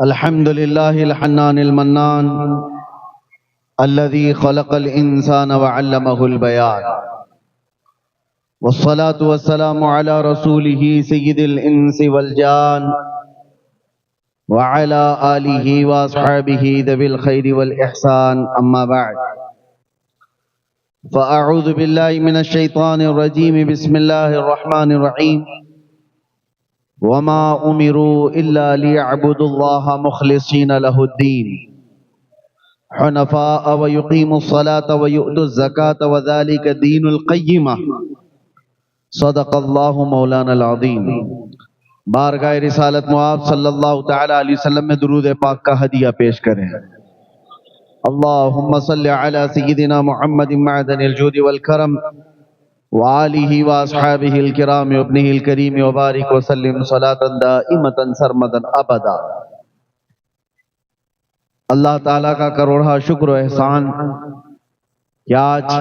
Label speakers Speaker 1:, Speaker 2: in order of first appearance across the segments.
Speaker 1: الحمد لله الحنان المنان الذي خلق الإنسان وعلمه البيان، والصلاة والسلام على رسوله سيد الإنس والجان وعلى آله وأصحابه ذوي الخير والإحسان. أما بعد، فأعوذ بالله من الشيطان الرجيم. بسم الله الرحمن الرحيم. وما أمروا إلا ليعبدوا الله مخلصين له الدين حنفاء ويقيموا الصلاة ويؤتوا الزكاة وذلك دين القيمة. صدق الله مولانا العظيم. بارگاہ رسالت معاب صلی اللہ تعالی علیہ وسلم میں درود پاک کا ہدیہ پیش کریں. اللہم صلی علی سیدنا محمد معدن الجود والکرم وآلہ واصحابہ الکرام وابنہ الکریم وبارک وسلم صلاة دائمتا سرمدا ابدا. اللہ تعالیٰ کا کروڑا شکر و احسان کہ آج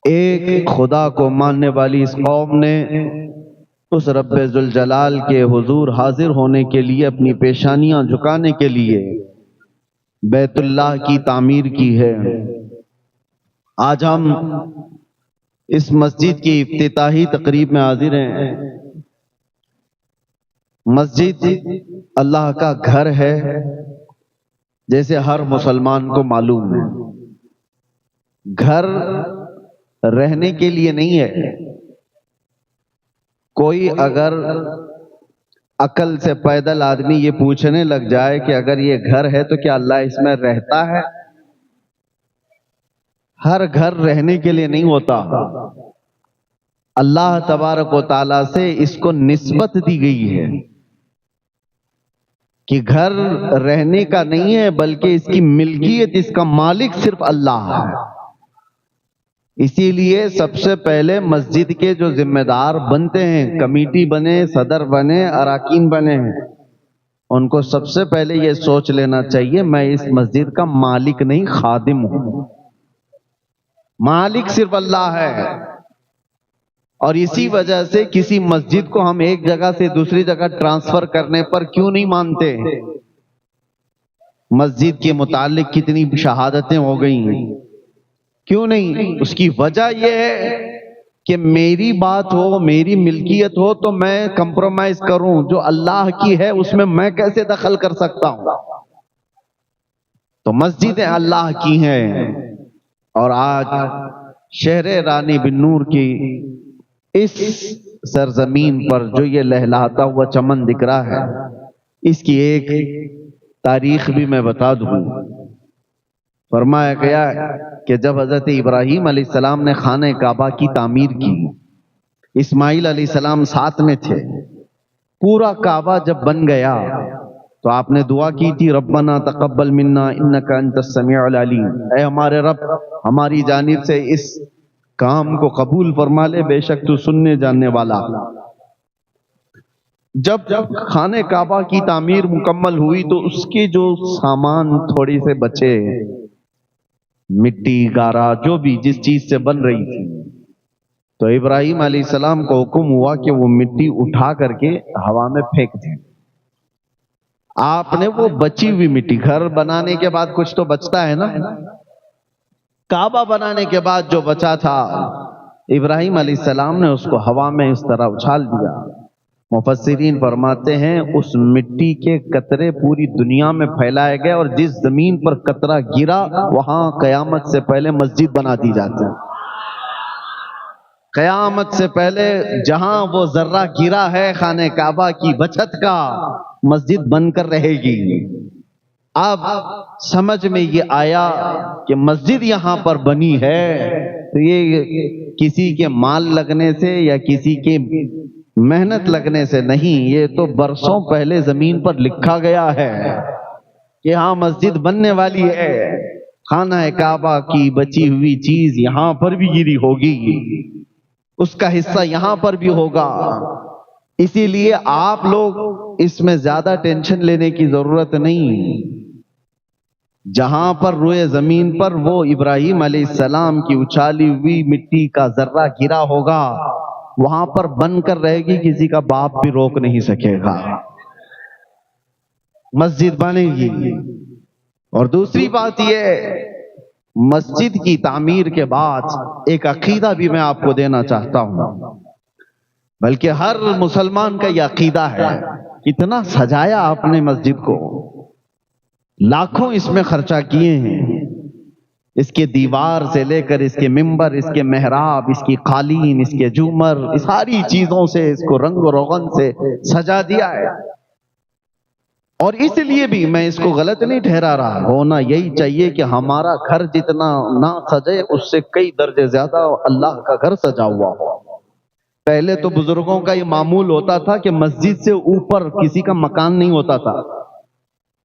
Speaker 1: ایک خدا کو ماننے والی اس قوم نے اس رب ذوالجلال کے حضور حاضر ہونے کے لیے اپنی پیشانیاں جھکانے کے لیے بیت اللہ کی تعمیر کی ہے. آج ہم اس مسجد کی افتتاحی تقریب میں حاضر ہیں. مسجد اللہ کا گھر ہے جیسے ہر مسلمان کو معلوم ہے. گھر رہنے کے لیے نہیں ہے. کوئی اگر عقل سے پیدل آدمی یہ پوچھنے لگ جائے کہ اگر یہ گھر ہے تو کیا اللہ اس میں رہتا ہے؟ ہر گھر رہنے کے لیے نہیں ہوتا. اللہ تبارک و تعالیٰ سے اس کو نسبت دی گئی ہے کہ گھر رہنے کا نہیں ہے بلکہ اس کی ملکیت، اس کا مالک صرف اللہ ہے. اسی لیے سب سے پہلے مسجد کے جو ذمہ دار بنتے ہیں، کمیٹی بنے، صدر بنے، اراکین بنے، ان کو سب سے پہلے یہ سوچ لینا چاہیے میں اس مسجد کا مالک نہیں، خادم ہوں. مالک صرف اللہ ہے. اور اسی وجہ سے کسی مسجد کو ہم ایک جگہ سے دوسری جگہ ٹرانسفر کرنے پر کیوں نہیں مانتے؟ مسجد کے متعلق کتنی شہادتیں ہو گئی ہیں، کیوں نہیں؟ اس کی وجہ یہ ہے کہ میری بات ہو، میری ملکیت ہو تو میں کمپرومائز کروں. جو اللہ کی ہے اس میں کیسے دخل کر سکتا ہوں؟ تو مسجدیں اللہ کی ہیں. اور آج شہر رانی بن نور کی اس سرزمین پر جو یہ لہلاتا ہوا چمن دکھ رہا ہے، اس کی ایک تاریخ بھی میں بتا دوں. فرمایا گیا کہ جب حضرت ابراہیم علیہ السلام نے خانہ کعبہ کی تعمیر کی، اسماعیل علیہ السلام ساتھ میں تھے. پورا کعبہ جب بن گیا تو آپ نے دعا کی تھی، ربنا تقبل منا انک انت السمیع العلیم. اے ہمارے رب، ہماری جانب سے اس کام کو قبول فرما لے، بے شک تو سننے جاننے والا. جب خانہ کعبہ کی تعمیر مکمل ہوئی تو اس کے جو سامان تھوڑی سے بچے، مٹی، گارا، جو بھی جس چیز سے بن رہی تھی، تو ابراہیم علیہ السلام کو حکم ہوا کہ وہ مٹی اٹھا کر کے ہوا میں پھینک دیں. آپ نے وہ بچی ہوئی مٹی، گھر بنانے کے بعد کچھ تو بچتا ہے نا، کعبہ بنانے کے بعد جو بچا تھا ابراہیم علیہ السلام نے اس کو ہوا میں اس طرح اچھال دیا. مفسرین فرماتے ہیں اس مٹی کے قطرے پوری دنیا میں پھیلائے گئے اور جس زمین پر قطرہ گرا وہاں قیامت سے پہلے مسجد بنا دی جاتی ہے. قیامت سے پہلے جہاں وہ ذرہ گرا ہے خانہ کعبہ کی بچت کا، مسجد بن کر رہے گی. اب سمجھ میں یہ آیا کہ مسجد یہاں پر بنی ہے تو یہ کسی کے مال لگنے سے یا کسی کے محنت لگنے سے نہیں، یہ تو برسوں پہلے زمین پر لکھا گیا ہے کہ ہاں مسجد بننے والی ہے. خانہ کعبہ کی بچی ہوئی چیز یہاں پر بھی گری ہوگی، اس کا حصہ یہاں پر بھی ہوگا. اسی لیے آپ لوگ اس میں زیادہ ٹینشن لینے کی ضرورت نہیں. جہاں پر روئے زمین پر وہ ابراہیم علیہ السلام کی اچھالی ہوئی مٹی کا ذرہ گرا ہوگا، وہاں پر بن کر رہے گی، کسی کا باپ بھی روک نہیں سکے گا. مسجد بنے گی۔ اور دوسری بات یہ، مسجد کی تعمیر کے بعد ایک عقیدہ بھی میں آپ کو دینا چاہتا ہوں، بلکہ ہر مسلمان کا یہ عقیدہ ہے۔ اتنا سجایا آپ نے مسجد کو، لاکھوں اس میں خرچہ کیے ہیں، اس کے دیوار سے لے کر اس کے ممبر، اس کے محراب، اس کی قالین، اس کے جھومر، ساری چیزوں سے اس کو رنگ و روغن سے سجا دیا ہے۔ اور اس لیے بھی میں اس کو غلط نہیں ٹھہرا رہا، ہونا یہی چاہیے کہ ہمارا گھر جتنا نہ سجے اس سے کئی درجے زیادہ اللہ کا گھر سجا ہوا ہو۔ پہلے تو بزرگوں کا یہ معمول ہوتا تھا کہ مسجد سے اوپر کسی کا مکان نہیں ہوتا تھا،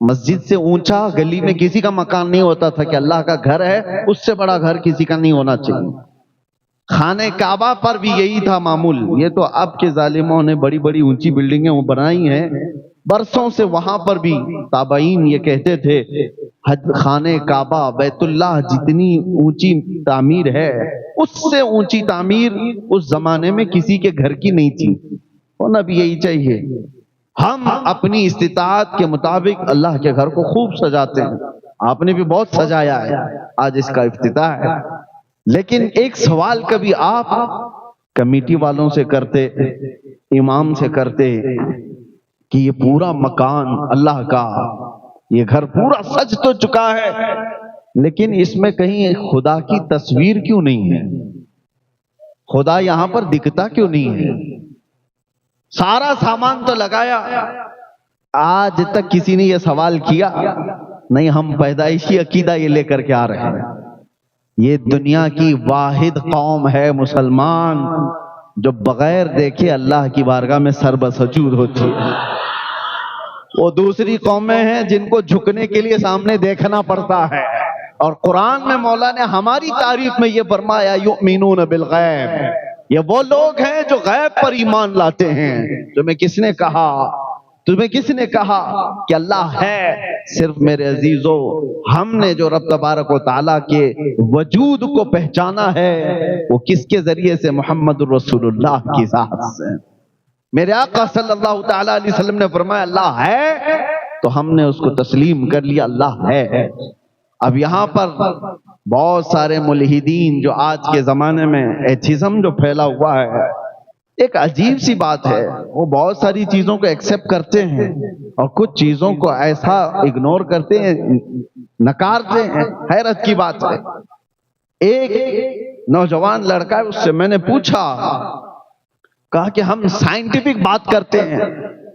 Speaker 1: مسجد سے اونچا گلی میں کسی کا مکان نہیں ہوتا تھا کہ اللہ کا گھر ہے اس سے بڑا گھر کسی کا نہیں ہونا چاہیے۔ خانہ کعبہ پر بھی یہی تھا معمول۔ یہ تو اب کے ظالموں نے بڑی بڑی اونچی بلڈنگیں بنائی ہیں، برسوں سے وہاں پر بھی تابعین یہ کہتے تھے خانہ کعبہ بیت اللہ جتنی اونچی تعمیر ہے اس سے اونچی تعمیر اس زمانے میں کسی کے گھر کی نہیں تھی، ہونا بھی یہی چاہیے۔ ہم اپنی استطاعت کے مطابق اللہ کے گھر کو خوب سجاتے ہیں، آپ نے بھی بہت سجایا ہے، آج اس کا افتتاح ہے۔ لیکن ایک سوال کبھی آپ کمیٹی والوں سے کرتے، امام سے کرتے کہ یہ پورا مکان اللہ کا، یہ گھر پورا سج تو چکا ہے لیکن اس میں کہیں خدا کی تصویر کیوں نہیں ہے؟ خدا یہاں پر دکھتا کیوں نہیں ہے؟ سارا سامان تو لگایا، آج تک کسی نے یہ سوال کیا نہیں؟ ہم پیدائشی عقیدہ یہ لے کر کے آ رہے ہیں۔ یہ دنیا کی واحد قوم ہے مسلمان جو بغیر دیکھے اللہ کی بارگاہ میں سر بسجود ہوتی ہے۔ وہ دوسری قومیں ہیں جن کو جھکنے کے لیے سامنے دیکھنا پڑتا ہے، اور قرآن میں مولا نے ہماری تعریف میں یہ فرمایا یؤمنون بالغیب، یہ وہ لوگ ہیں جو غیب پر ایمان لاتے ہیں۔ تمہیں کس نے کہا، تمہیں کس نے کہا کہ اللہ ہے؟ صرف میرے عزیزو ہم نے جو رب تبارک و تعالیٰ کے وجود کو پہچانا ہے وہ کس کے ذریعے سے؟ محمد الرسول اللہ کی ذات سے۔ میرے آقا صلی اللہ تعالیٰ علیہ وسلم نے فرمایا اللہ ہے تو ہم نے اس کو تسلیم کر لیا، اللہ ہے۔ اب یہاں پر بہت سارے ملحدین جو آج کے زمانے میں ایتھیزم جو پھیلا ہوا ہے، ایک عجیب سی بات ہے، وہ بہت ساری چیزوں کو ایکسپٹ کرتے ہیں اور کچھ چیزوں کو ایسا اگنور کرتے ہیں، نکارتے ہیں۔ حیرت کی بات ہے، ایک نوجوان لڑکا ہے، اس سے میں نے پوچھا، کہا کہ ہم سائنٹیفک بات کرتے ہیں،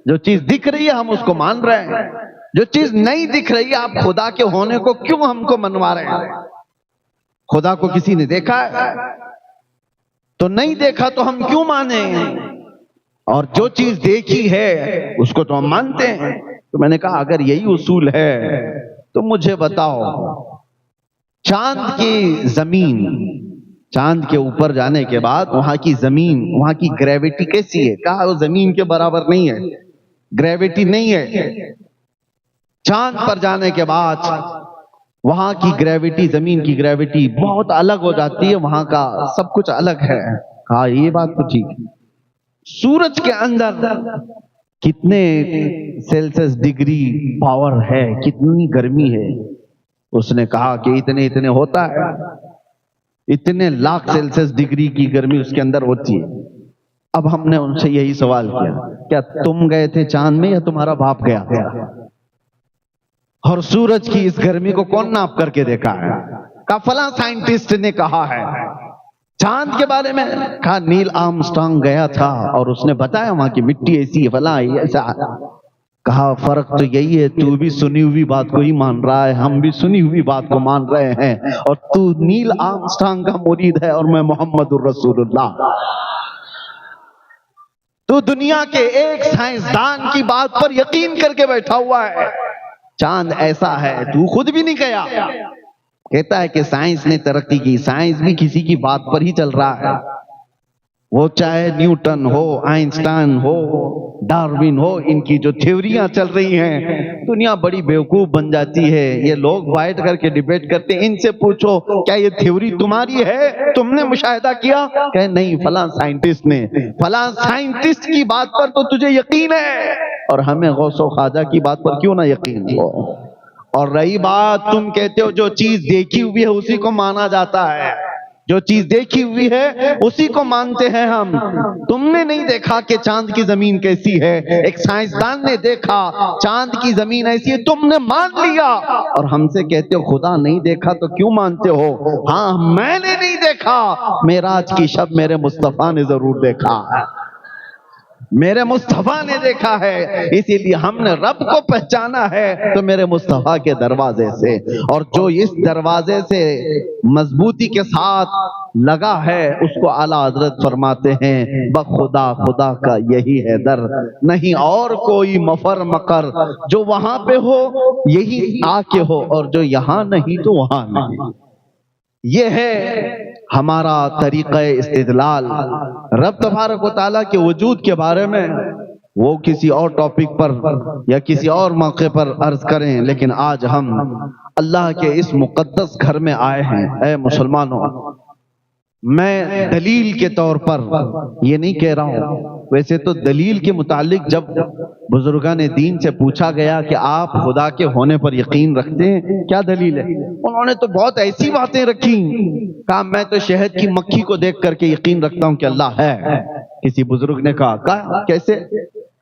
Speaker 1: جو چیز دکھ رہی ہے ہم اس کو مان رہے ہیں، جو چیز نہیں دکھ رہی ہے آپ خدا کے ہونے کو کیوں ہم کو منوا رہے ہیں؟ خدا کو کسی نے دیکھا ہے تو نہیں دیکھا تو ہم کیوں مانیں؟ اور جو چیز دیکھی ہے اس کو تو ہم مانتے ہیں۔ تو میں نے کہا اگر یہی اصول ہے تو مجھے بتاؤ، چاند کی زمین، چاند کے اوپر جانے کے بعد وہاں کی زمین، وہاں کی گریویٹی کیسی ہے؟ کہا وہ زمین کے برابر نہیں ہے، گریویٹی نہیں ہے۔ چاند پر جانے کے بعد وہاں کی گریویٹی، زمین کی گریویٹی بہت الگ ہو جاتی ہے، وہاں کا سب کچھ الگ ہے۔ کہا یہ بات تو ٹھیک ہے۔ سورج کے اندر کتنے سیلسیس ڈگری پاور ہے، کتنی گرمی ہے؟ اس نے کہا کہ اتنے اتنے ہوتا ہے، اتنے لاکھ سیلسیس ڈگری کی گرمی اس کے اندر ہوتی ہے۔ اب ہم نے ان سے یہی سوال کیا، کیا تم گئے تھے چاند میں یا تمہارا باپ گیا تھا؟ اور سورج کی اس گرمی کو کون ناپ کر کے دیکھا ہے؟ کہا فلاں سائنٹسٹ نے کہا ہے۔ چاند کے بارے میں کہا نیل آرمسٹرانگ گیا تھا اور اس نے بتایا وہاں کی مٹی ایسی ہے، فلاں ایسا۔ کہا فرق تو یہی ہے، تو بھی سنی ہوئی بات کو ہی مان رہا ہے، ہم بھی سنی ہوئی بات کو مان رہے ہیں، اور تو نیل آرمسٹرانگ کا مرید ہے اور میں محمد الرسول اللہ۔ تو دنیا کے ایک سائنسدان کی بات پر یقین کر کے بیٹھا ہوا ہے، چاند ایسا ہے، تو خود بھی نہیں گیا۔ کہتا ہے کہ سائنس نے ترقی کی، سائنس بھی کسی کی بات پر ہی چل رہا ہے۔ وہ چاہے نیوٹن ہو، آئنسٹائن ہو، ڈارون ہو، ان کی جو تھیوریاں چل رہی ہیں، دنیا بڑی بیوقوف بن جاتی ہے۔ یہ لوگ بیٹھ کر کے ڈیبیٹ کرتے ہیں، ان سے پوچھو کیا یہ تھیوری تمہاری ہے، تم نے مشاہدہ کیا؟ کہ نہیں، فلاں سائنٹسٹ نے، فلاں سائنٹسٹ کی بات پر تو تجھے یقین ہے، اور ہمیں غوث و خواجہ کی بات پر کیوں نہ یقین ہو؟ اور رہی بات، تم کہتے ہو جو چیز دیکھی ہوئی ہے اسی کو مانا جاتا ہے، جو چیز دیکھی ہوئی ہے اسی کو مانتے ہیں ہم۔ تم نے نہیں دیکھا کہ چاند کی زمین کیسی ہے، ایک سائنسدان نے دیکھا چاند کی زمین ایسی ہے، تم نے مان لیا، اور ہم سے کہتے ہو خدا نہیں دیکھا تو کیوں مانتے ہو؟ ہاں، میں نے نہیں دیکھا، معراج کی شب میرے مصطفیٰ نے ضرور دیکھا ہے، میرے مصطفیٰ نے دیکھا ہے، اسی لیے ہم نے رب کو پہچانا ہے تو میرے مصطفیٰ کے دروازے سے، اور جو اس دروازے سے مضبوطی کے ساتھ لگا ہے اس کو اعلیٰ حضرت فرماتے ہیں بخدا خدا کا یہی ہے در، نہیں اور کوئی مفر مکر، جو وہاں پہ ہو یہی آ کے ہو، اور جو یہاں نہیں تو وہاں نہیں۔ یہ ہے ہمارا طریقہ استدلال۔ رب تبارک و تعالیٰ کے وجود کے بارے میں وہ کسی اور ٹاپک پر یا کسی اور موقع پر عرض کریں، لیکن آج ہم اللہ کے اس مقدس گھر میں آئے ہیں۔ اے مسلمانوں، میں دلیل کے طور پر یہ نہیں کہہ رہا ہوں، ویسے تو دلیل کے متعلق جب بزرگان دین سے پوچھا گیا کہ آپ خدا کے ہونے پر یقین رکھتے ہیں، کیا دلیل ہے؟ انہوں نے تو بہت ایسی باتیں رکھی، کہا میں تو شہد کی مکھی کو دیکھ کر کے یقین رکھتا ہوں کہ اللہ ہے۔ کسی بزرگ نے کہا کیسے؟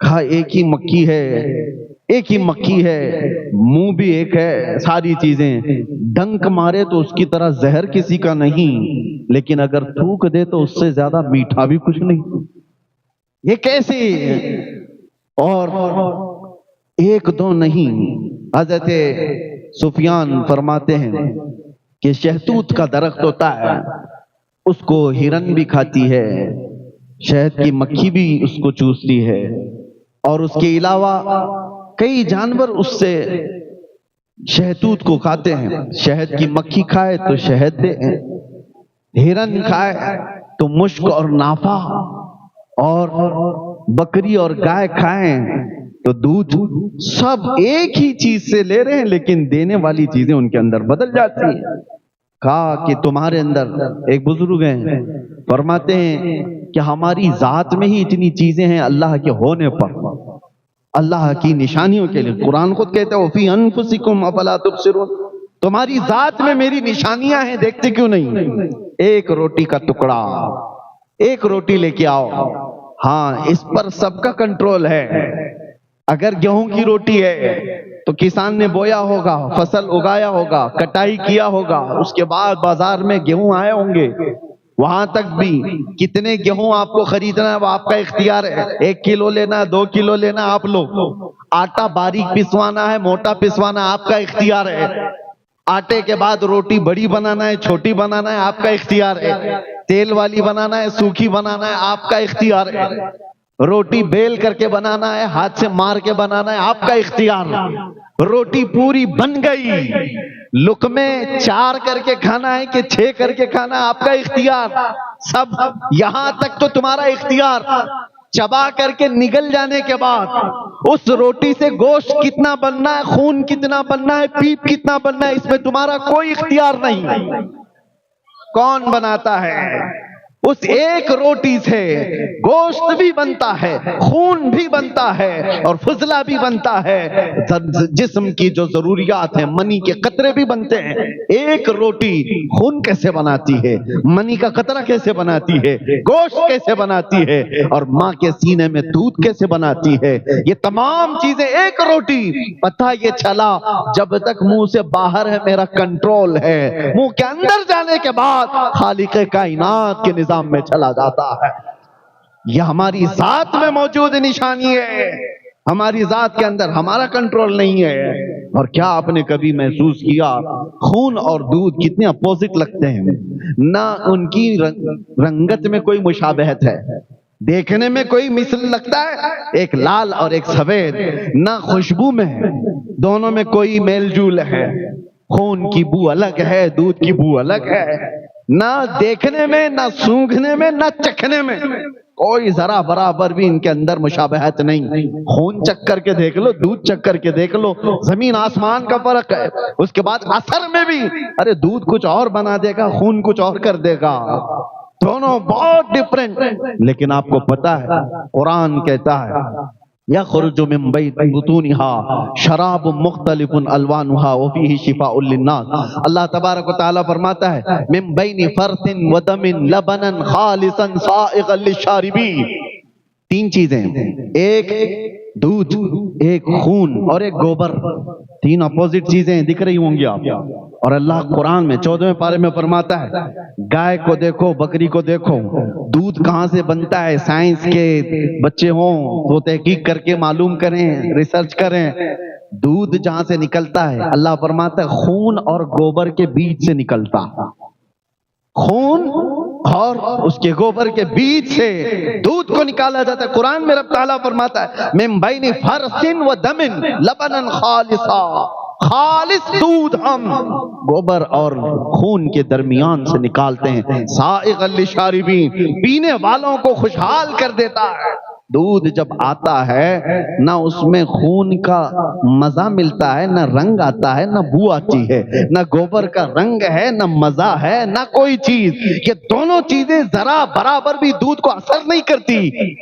Speaker 1: کہا ایک ہی مکھی ہے، ایک ہی مکھی ہے، منہ بھی ایک ہے، ساری چیزیں، ڈنک مارے تو اس کی طرح زہر کسی کا نہیں، لیکن اگر تھوک دے تو اس سے زیادہ میٹھا بھی کچھ نہیں۔ یہ کیسے؟ اور ایک دو نہیں، حضرت سفیان فرماتے ہیں کہ شہتوت کا درخت ہوتا ہے، اس کو ہرن بھی کھاتی ہے، شہد کی مکھی بھی اس کو چوستی ہے، اور اس کے علاوہ کئی جانور اس سے شہتوت کو کھاتے ہیں۔ شہد کی مکھی کھائے تو شہد دے، ہرن کھائے تو مشک اور نافع، اور بکری اور گائے کھائیں تو دودھ، سب ایک ہی چیز سے لے رہے ہیں لیکن دینے والی چیزیں ان کے اندر بدل جاتی ہیں۔ کہا کہ تمہارے اندر، ایک بزرگ ہیں فرماتے ہیں کہ ہماری ذات میں ہی اتنی چیزیں ہیں اللہ کے ہونے پر، اللہ کی نشانیوں کے لیے۔ قرآن خود کہتا ہے وَفِي أَنفُسِكُمْ أَفَلَا تُبْصِرُونَ، تمہاری ذات میں میری نشانیاں ہیں، دیکھتے کیوں نہیں؟ ایک روٹی کا ٹکڑا، ایک روٹی لے کے آؤ، ہاں اس پر سب کا کنٹرول ہے۔ اگر گیہوں کی روٹی ہے تو کسان نے بویا ہوگا، فصل اگایا ہوگا، کٹائی کیا ہوگا، اس کے بعد بازار میں گیہوں آئے ہوں گے، وہاں تک بھی کتنے گیہوں آپ کو خریدنا ہے وہ آپ کا اختیار ہے، 1 کلو لینا ہے، 2 کلو لینا ہے آپ لوگ، آٹا باریک پسوانا ہے، موٹا پسوانا ہے، آپ کا اختیار ہے، آٹے کے بعد روٹی بڑی بنانا ہے، چھوٹی بنانا ہے، آپ کا اختیار ہے، تیل والی بنانا ہے، سوکھی بنانا ہے، آپ کا اختیار ہے، روٹی بیل کر کے بنانا ہے، ہاتھ سے مار کے بنانا ہے، آپ کا اختیار۔ روٹی پوری بن گئی، لقمے 4 کر کے کھانا ہے کہ 6 کر کے کھانا ہے، آپ کا اختیار، سب یہاں تک تو تمہارا اختیار۔ چبا کر کے نگل جانے کے بعد اس روٹی سے گوشت کتنا بننا ہے، خون کتنا بننا ہے، پیپ کتنا بننا ہے، اس میں تمہارا کوئی اختیار نہیں۔ کون بناتا ہے؟ اس ایک روٹی سے گوشت بھی بنتا ہے، خون بھی بنتا ہے، اور فضلہ بھی بنتا ہے، جسم کی جو ضروریات ہیں، منی کے قطرے بھی بنتے ہیں۔ ایک روٹی خون کیسے بناتی ہے، منی کا قطرہ کیسے بناتی ہے، گوشت کیسے بناتی ہے، اور ماں کے سینے میں دودھ کیسے بناتی ہے، یہ تمام چیزیں ایک روٹی۔ پتہ یہ چلا جب تک منہ سے باہر ہے میرا کنٹرول ہے، منہ کے اندر جانے کے بعد خالق کائنات کے نظام میں چلا جاتا ہے۔ یہ ہماری ذات میں موجود نشانی ہے، ہماری ذات کے اندر ہمارا کنٹرول نہیں ہے۔ اور کیا آپ نے کبھی محسوس کیا خون اور دودھ کتنے اپوزٹ لگتے ہیں، نہ ان کی رنگت میں کوئی مشابہت ہے، دیکھنے میں کوئی مثل لگتا ہے، ایک لال اور ایک سفید، نہ خوشبو میں ہے، دونوں میں کوئی میل جول ہے، خون کی بو الگ ہے، دودھ کی بو الگ ہے۔ نہ دیکھنے میں، نہ سونگھنے میں، نہ چکھنے میں کوئی ذرا برابر بھی ان کے اندر مشابہت نہیں۔ خون چکھ کر کے دیکھ لو، دودھ چکھ کر کے دیکھ لو، زمین آسمان کا فرق ہے۔ اس کے بعد اثر میں بھی، ارے دودھ کچھ اور بنا دے گا، خون کچھ اور کر دے گا، دونوں بہت ڈیفرنٹ۔ لیکن آپ کو پتا ہے قرآن کہتا ہے یخرج من بطونها شراب مختلف الوانها وفیہ شفاء للناس۔ اللہ تبارک و تعالیٰ فرماتا ہے من بین فرث ودم لبنا خالصا سائغا للشاربین۔ تین چیزیں، ایک دودھ، ایک خون اور ایک گوبر، تین اپوزٹ چیزیں دکھ رہی ہوں گی آپ۔ اور اللہ قرآن میں 14ویں پارے میں فرماتا ہے گائے کو دیکھو، بکری کو دیکھو، دودھ کہاں سے بنتا ہے، سائنس کے بچے ہوں وہ تحقیق کر کے معلوم کریں، ریسرچ کریں، دودھ جہاں سے نکلتا ہے اللہ فرماتا ہے خون اور گوبر کے بیچ سے نکلتا، خون اور اس کے گوبر کے بیچ سے دودھ کو نکالا جاتا ہے۔ قرآن میں رب تعالیٰ فرماتا ہے من بین فرث و دم لبنا خالصا، خالص دودھ ہم گوبر اور خون کے درمیان سے نکالتے ہیں، سائغا للشاربین، پینے والوں کو خوشحال کر دیتا ہے۔ دودھ جب آتا ہے نہ اس میں خون کا مزہ ملتا ہے، نہ رنگ آتا ہے، نہ بو آتی ہے، نہ گوبر کا رنگ ہے، نہ مزہ ہے، نہ کوئی چیز۔ یہ دونوں چیزیں ذرا برابر بھی دودھ کو اثر نہیں کرتی۔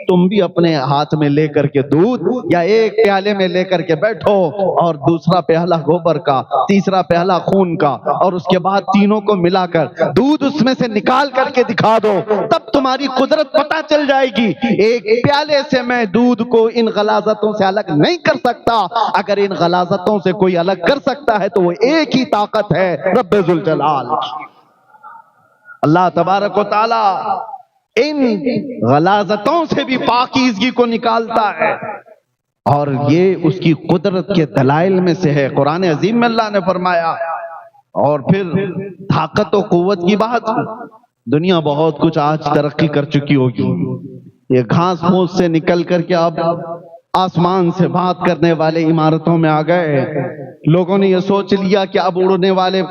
Speaker 1: تم بھی اپنے ہاتھ میں لے کر کے دودھ یا ایک پیالے میں لے کر کے بیٹھو اور دوسرا پیالہ گوبر کا، تیسرا پیالہ خون کا، اور اس کے بعد تینوں کو ملا کر دودھ اس میں سے نکال کر کے دکھا دو، تب تمہاری قدرت پتہ چل جائے گی۔ ایک پیالے سے میں دودھ کو ان غلاظتوں سے الگ نہیں کر سکتا، اگر ان غلاظتوں سے کوئی الگ کر سکتا ہے تو وہ ایک ہی طاقت ہے، رب ذوالجلال۔ اللہ تبارک و تعالی ان غلاظتوں سے بھی پاکیزگی کو نکالتا ہے، اور یہ اس کی قدرت کے دلائل میں سے ہے۔ قرآن عظیم میں اللہ نے فرمایا، اور پھر طاقت و قوت کی بات، دنیا بہت کچھ آج ترقی کر چکی ہوگی، یہ گھاس پھوس سے نکل کر کے اب آسمان سے بات کرنے والے عمارتوں میں آ گئے۔ لوگوں نے یہ سوچ لیا کہ اب اڑنے والے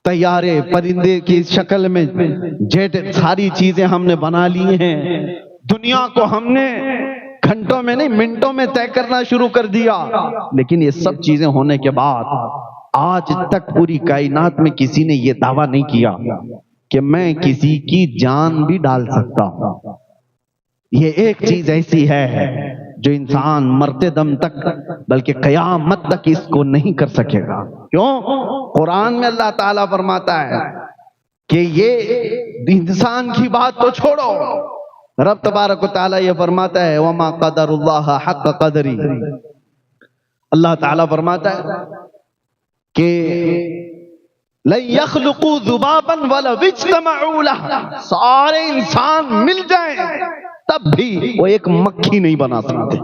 Speaker 1: طیارے، پرندے کی شکل میں جیٹ، ساری چیزیں ہم نے بنا لی ہیں، دنیا کو ہم نے گھنٹوں میں نہیں منٹوں میں طے کرنا شروع کر دیا۔ لیکن یہ سب چیزیں ہونے کے بعد آج تک پوری کائنات میں کسی نے یہ دعویٰ نہیں کیا کہ میں کسی کی جان بھی ڈال سکتا ہوں۔ یہ ایک چیز ایسی ہے جو انسان مرتے دم تک بلکہ قیامت تک اس کو نہیں کر سکے گا۔ کیوں؟ قرآن میں اللہ تعالیٰ فرماتا ہے کہ یہ انسان کی بات تو چھوڑو، رب تبارک و تعالیٰ یہ فرماتا ہے وَمَا قَدَرُ اللَّهَ حَقَّ قَدْرِهِ۔ اللہ تعالیٰ فرماتا ہے کہ لَن يَخْلُقُوا ذُبَابًا وَلَوِ اجْتَمَعُوا لَهُ، سارے انسان مل جائیں تب بھی وہ ایک مکھی نہیں بنا سکتے،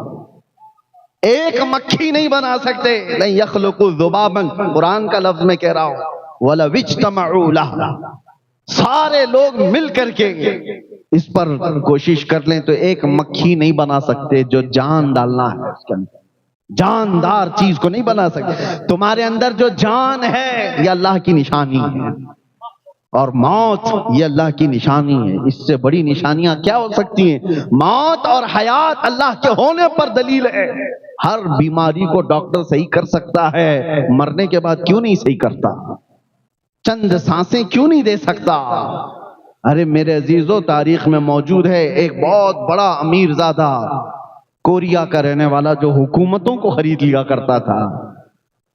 Speaker 1: ایک مکھی نہیں بنا سکتے۔ لَن يَخْلُقُوا ذُبَابًا، قرآن کا لفظ میں کہہ رہا ہوں، وَلَوِ اجْتَمَعُوا لَهُ، سارے لوگ مل کر کے اس پر کوشش کر لیں تو ایک مکھی نہیں بنا سکتے جو جان ڈالنا ہے اس کے اندر، جاندار چیز کو نہیں بنا سکتے۔ تمہارے اندر جو جان ہے یہ اللہ کی نشانی ہے، اور موت یہ اللہ کی نشانی ہے۔ اس سے بڑی نشانیاں کیا ہو سکتی ہیں؟ موت اور حیات اللہ کے ہونے پر دلیل ہے۔ ہر بیماری کو ڈاکٹر صحیح کر سکتا ہے، مرنے کے بعد کیوں نہیں صحیح کرتا؟ چند سانسیں کیوں نہیں دے سکتا؟ ارے میرے عزیزو، تاریخ میں موجود ہے ایک بہت بڑا امیر زادہ، کوریا کا رہنے والا، جو حکومتوں کو خرید لیا کرتا تھا،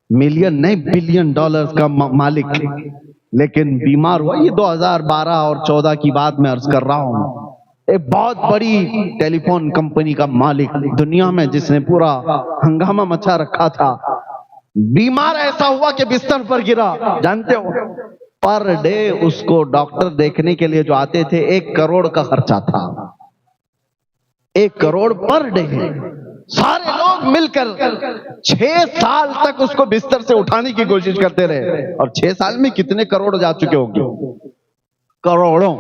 Speaker 1: ملین نہیں بلین ڈالرز کا مالک، لیکن بیمار ہوا۔ یہ 2012 اور 14 کی بات میں عرض کر رہا ہوں۔ ایک بہت بڑی ٹیلی فون کمپنی کا مالک دنیا میں، جس نے پورا ہنگامہ مچا رکھا تھا، بیمار ایسا ہوا کہ بستر پر گرا۔ جانتے ہو پر ڈے اس کو ڈاکٹر دیکھنے کے لیے جو آتے تھے 1 کروڑ کا خرچہ تھا، 1 کروڑ پر ڈے۔ سارے لوگ مل کر 6 سال تک اس کو بستر سے اٹھانے کی کوشش کرتے رہے، اور 6 سال میں کتنے کروڑ جا چکے ہوں گے؟ کروڑوں۔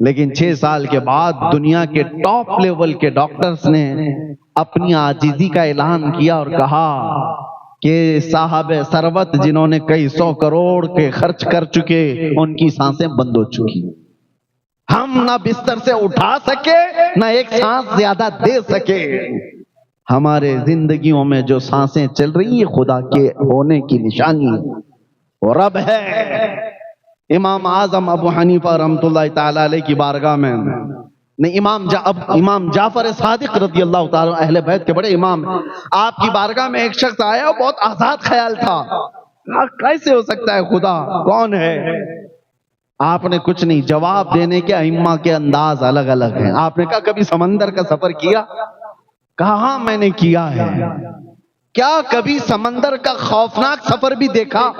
Speaker 1: لیکن 6 سال کے بعد دنیا کے ٹاپ لیول کے ڈاکٹرز نے اپنی عاجزی کا اعلان کیا اور کہا کہ صاحب ثروت جنہوں نے کئی 100 کروڑ کے خرچ کر چکے ان کی سانسیں بند ہو چکی، ہم نہ بستر سے اٹھا سکے نہ ایک سانس زیادہ دے سکے۔ ہمارے زندگیوں میں جو سانسیں چل رہی ہیں خدا کے ہونے کی نشانی وہ رب ہے۔ امام اعظم ابو حنیفہ رحمۃ اللہ تعالی علیہ کی بارگاہ میں امام جعفر صادق رضی اللہ تعالی اہل بیت کے بڑے امام، آپ کی بارگاہ میں ایک شخص آیا، بہت آزاد خیال تھا، کیسے ہو سکتا ہے خدا، کون ہے؟ آپ نے کچھ نہیں، جواب دینے کے ائمہ کے انداز الگ الگ ہیں۔ آپ نے کہا کبھی سمندر کا سفر کیا؟ کہا ہاں میں نے کیا ہے۔ کیا کبھی سمندر کا خوفناک سفر بھی دیکھا؟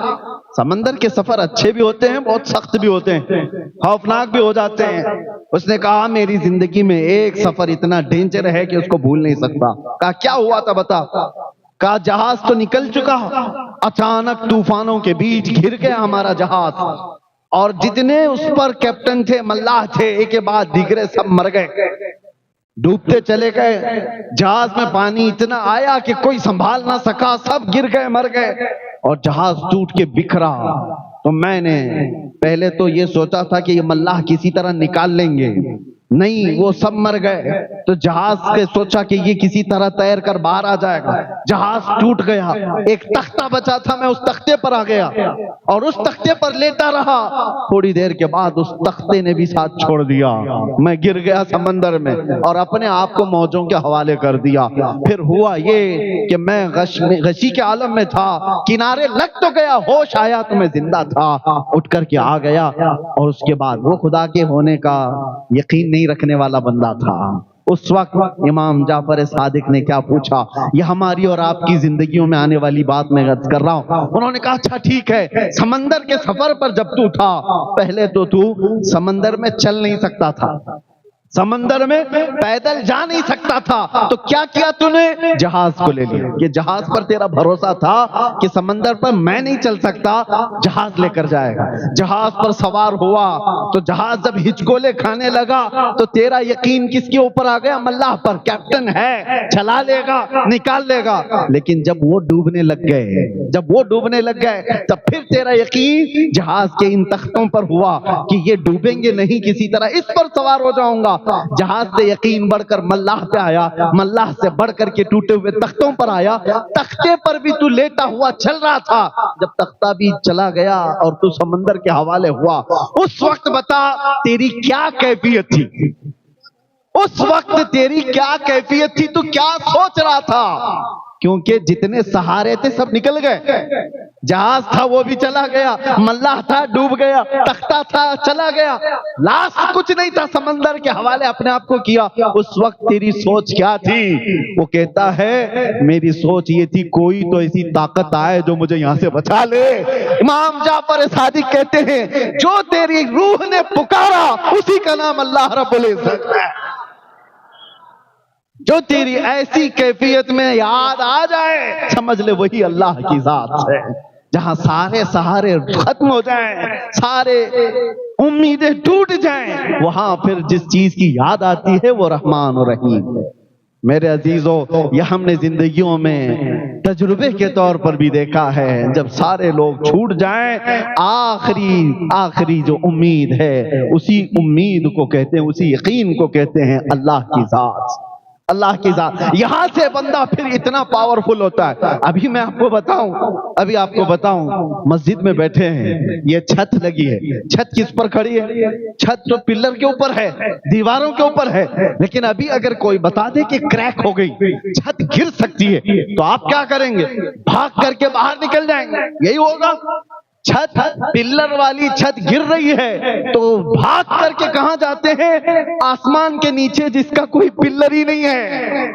Speaker 1: سمندر کے سفر اچھے بھی ہوتے ہیں، بہت سخت بھی ہوتے ہیں، خوفناک بھی ہو جاتے ہیں۔ اس نے کہا میری زندگی میں ایک سفر اتنا ڈینجر ہے کہ اس کو بھول نہیں سکتا۔ کہا کیا ہوا تھا بتا؟ کہا جہاز تو نکل چکا، اچانک طوفانوں کے بیچ گر گیا ہمارا جہاز، اور جتنے اس پر کیپٹن تھے، ملاح تھے، ایک کے بعد دیگرے سب مر گئے، ڈوبتے چلے گئے۔ جہاز میں پانی اتنا آیا کہ کوئی سنبھال نہ سکا، سب گر گئے، مر گئے، اور جہاز ٹوٹ کے بکھرا۔ تو میں نے پہلے تو یہ سوچا تھا کہ یہ ملاح کسی طرح نکال لیں گے، نہیں، وہ سب مر گئے۔ تو جہاز کے سوچا کہ یہ کسی طرح تیر کر باہر آ جائے گا، جہاز ٹوٹ گیا، ایک تختہ بچا تھا، میں اس تختے پر آ گیا اور اس تختے پر لیٹا رہا۔ تھوڑی دیر کے بعد اس تختے نے بھی ساتھ چھوڑ دیا، میں گر گیا سمندر میں اور اپنے آپ کو موجوں کے حوالے کر دیا۔ پھر ہوا یہ کہ میں غشی کے عالم میں تھا، کنارے لگ تو گیا، ہوش آیا تو میں زندہ تھا، اٹھ کر کے آ گیا۔ اور اس کے بعد وہ خدا کے ہونے کا یقین نہیں رکھنے والا بندہ تھا۔ اس وقت امام جعفر صادق نے کیا پوچھا، یہ ہماری اور آپ کی زندگیوں میں آنے والی بات میں عرض کر رہا ہوں۔ انہوں نے کہا اچھا ٹھیک ہے، سمندر کے سفر پر جب تو تھا، پہلے تو سمندر میں چل نہیں سکتا تھا، سمندر میں پیدل جا نہیں سکتا تھا، تو کیا کیا تو نے؟ جہاز کو لے لیا، کہ جہاز پر تیرا بھروسہ تھا کہ سمندر پر میں نہیں چل سکتا، جہاز لے کر جائے گا۔ جہاز پر سوار ہوا تو جہاز جب ہچکولے کھانے لگا تو تیرا یقین کس کے اوپر آ گیا؟ ملاح پر، کیپٹن ہے، چلا لے گا، نکال لے گا۔ لیکن جب وہ ڈوبنے لگ گئے، تب پھر تیرا یقین جہاز کے ان تختوں پر ہوا کہ یہ ڈوبیں گے نہیں، کسی طرح اس پر سوار ہو جاؤں گا۔ جہاز سے یقین بڑھ کر ملاح پہ آیا، ملاح سے بڑھ کر کے ٹوٹے ہوئے تختوں پر آیا، تختے پر بھی تو لیٹا ہوا چل رہا تھا، جب تختہ بھی چلا گیا اور تو سمندر کے حوالے ہوا، اس وقت بتا تیری کیا کیفیت تھی؟ اس وقت تیری کیا کیفیت تھی؟ تو کیا سوچ رہا تھا؟ کیونکہ جتنے سہارے تھے سب نکل گئے، جہاز تھا وہ بھی چلا گیا، ملاح تھا ڈوب گیا، تختہ تھا چلا گیا، لاسٹ کچھ نہیں تھا، سمندر کے حوالے اپنے آپ کو کیا۔ اس وقت تیری سوچ کیا تھی؟ وہ کہتا ہے میری سوچ یہ تھی کوئی تو ایسی طاقت آئے جو مجھے یہاں سے بچا لے۔ امام جعفر صادق کہتے ہیں جو تیری روح نے پکارا اسی کا نام اللہ رب العزت ہے۔ جو تیری ایسی کیفیت میں یاد آ جائے سمجھ لے وہی اللہ کی ذات ہے۔ جہاں سارے سہارے ختم ہو جائیں، سارے امیدیں ٹوٹ جائیں، وہاں پھر جس چیز کی یاد آتی ہے وہ رحمان و رحیم ہے۔ میرے عزیزو، یہ ہم نے زندگیوں میں تجربے کے طور پر بھی دیکھا ہے، جب سارے لوگ چھوٹ جائیں، آخری جو امید ہے اسی امید کو کہتے ہیں، اسی یقین کو کہتے ہیں اللہ کی ذات۔ اللہ کی ذات، یہاں سے بندہ پھر اتنا پاورفل ہوتا ہے۔ ابھی میں آپ کو بتاؤں مسجد میں بیٹھے ہیں، یہ چھت لگی ہے، چھت کس پر کھڑی ہے؟ چھت تو پلر کے اوپر ہے، دیواروں کے اوپر ہے، لیکن ابھی اگر کوئی بتا دے کہ کریک ہو گئی، چھت گر سکتی ہے، تو آپ کیا کریں گے؟ بھاگ کر کے باہر نکل جائیں گے، یہی ہوگا۔ چھت، پلر والی چھت گر رہی ہے تو بھاگ کر کے کہاں جاتے ہیں؟ آسمان کے نیچے جس کا کوئی پلر ہی نہیں ہے،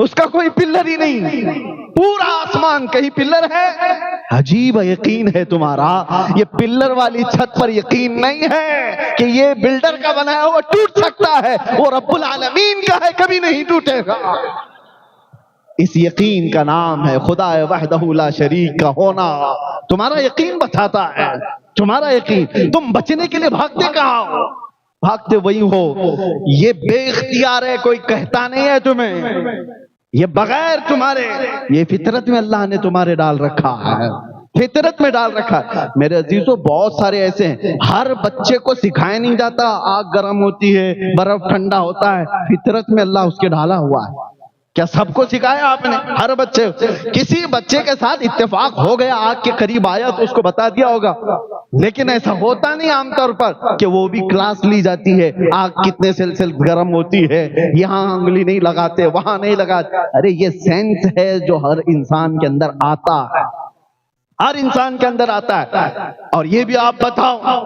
Speaker 1: اس کا کوئی پلر ہی نہیں، پورا آسمان، کہیں پلر ہے؟ عجیب یقین ہے تمہارا، یہ پلر والی چھت پر یقین نہیں ہے کہ یہ بلڈر کا بنایا ہوا ٹوٹ سکتا ہے، وہ رب العالمین کا ہے، کبھی نہیں ٹوٹے گا۔ اس یقین کا نام ہے خدا وحدہ لا شریک کا ہونا۔ تمہارا یقین بتاتا ہے، تمہارا یقین، تم بچنے کے لیے بھاگتے کہاں ہو؟ بھاگتے وہی ہو، یہ بے اختیار ہے، کوئی کہتا نہیں ہے تمہیں۔ یہ بغیر تمہارے، یہ فطرت میں اللہ نے تمہارے ڈال رکھا ہے، فطرت میں ڈال رکھا ہے۔ میرے عزیزوں بہت سارے ایسے ہیں، ہر بچے کو سکھایا نہیں جاتا آگ گرم ہوتی ہے، برف ٹھنڈا ہوتا ہے، فطرت میں اللہ اس کے ڈالا ہوا ہے۔ کیا سب کو سکھایا آپ نے؟ ہر بچے، کسی بچے کے ساتھ اتفاق ہو گیا، آگ کے قریب آیا تو اس کو بتا دیا ہوگا، لیکن ایسا ہوتا نہیں عام طور پر کہ وہ بھی کلاس لی جاتی ہے، آگ کتنے سیلسیس گرم ہوتی ہے، یہاں انگلی نہیں لگاتے، وہاں نہیں لگاتے۔ ارے یہ سینس ہے جو ہر انسان کے اندر آتا ہے، ہر انسان کے اندر آتا ہے۔ اور یہ بھی آپ بتاؤ،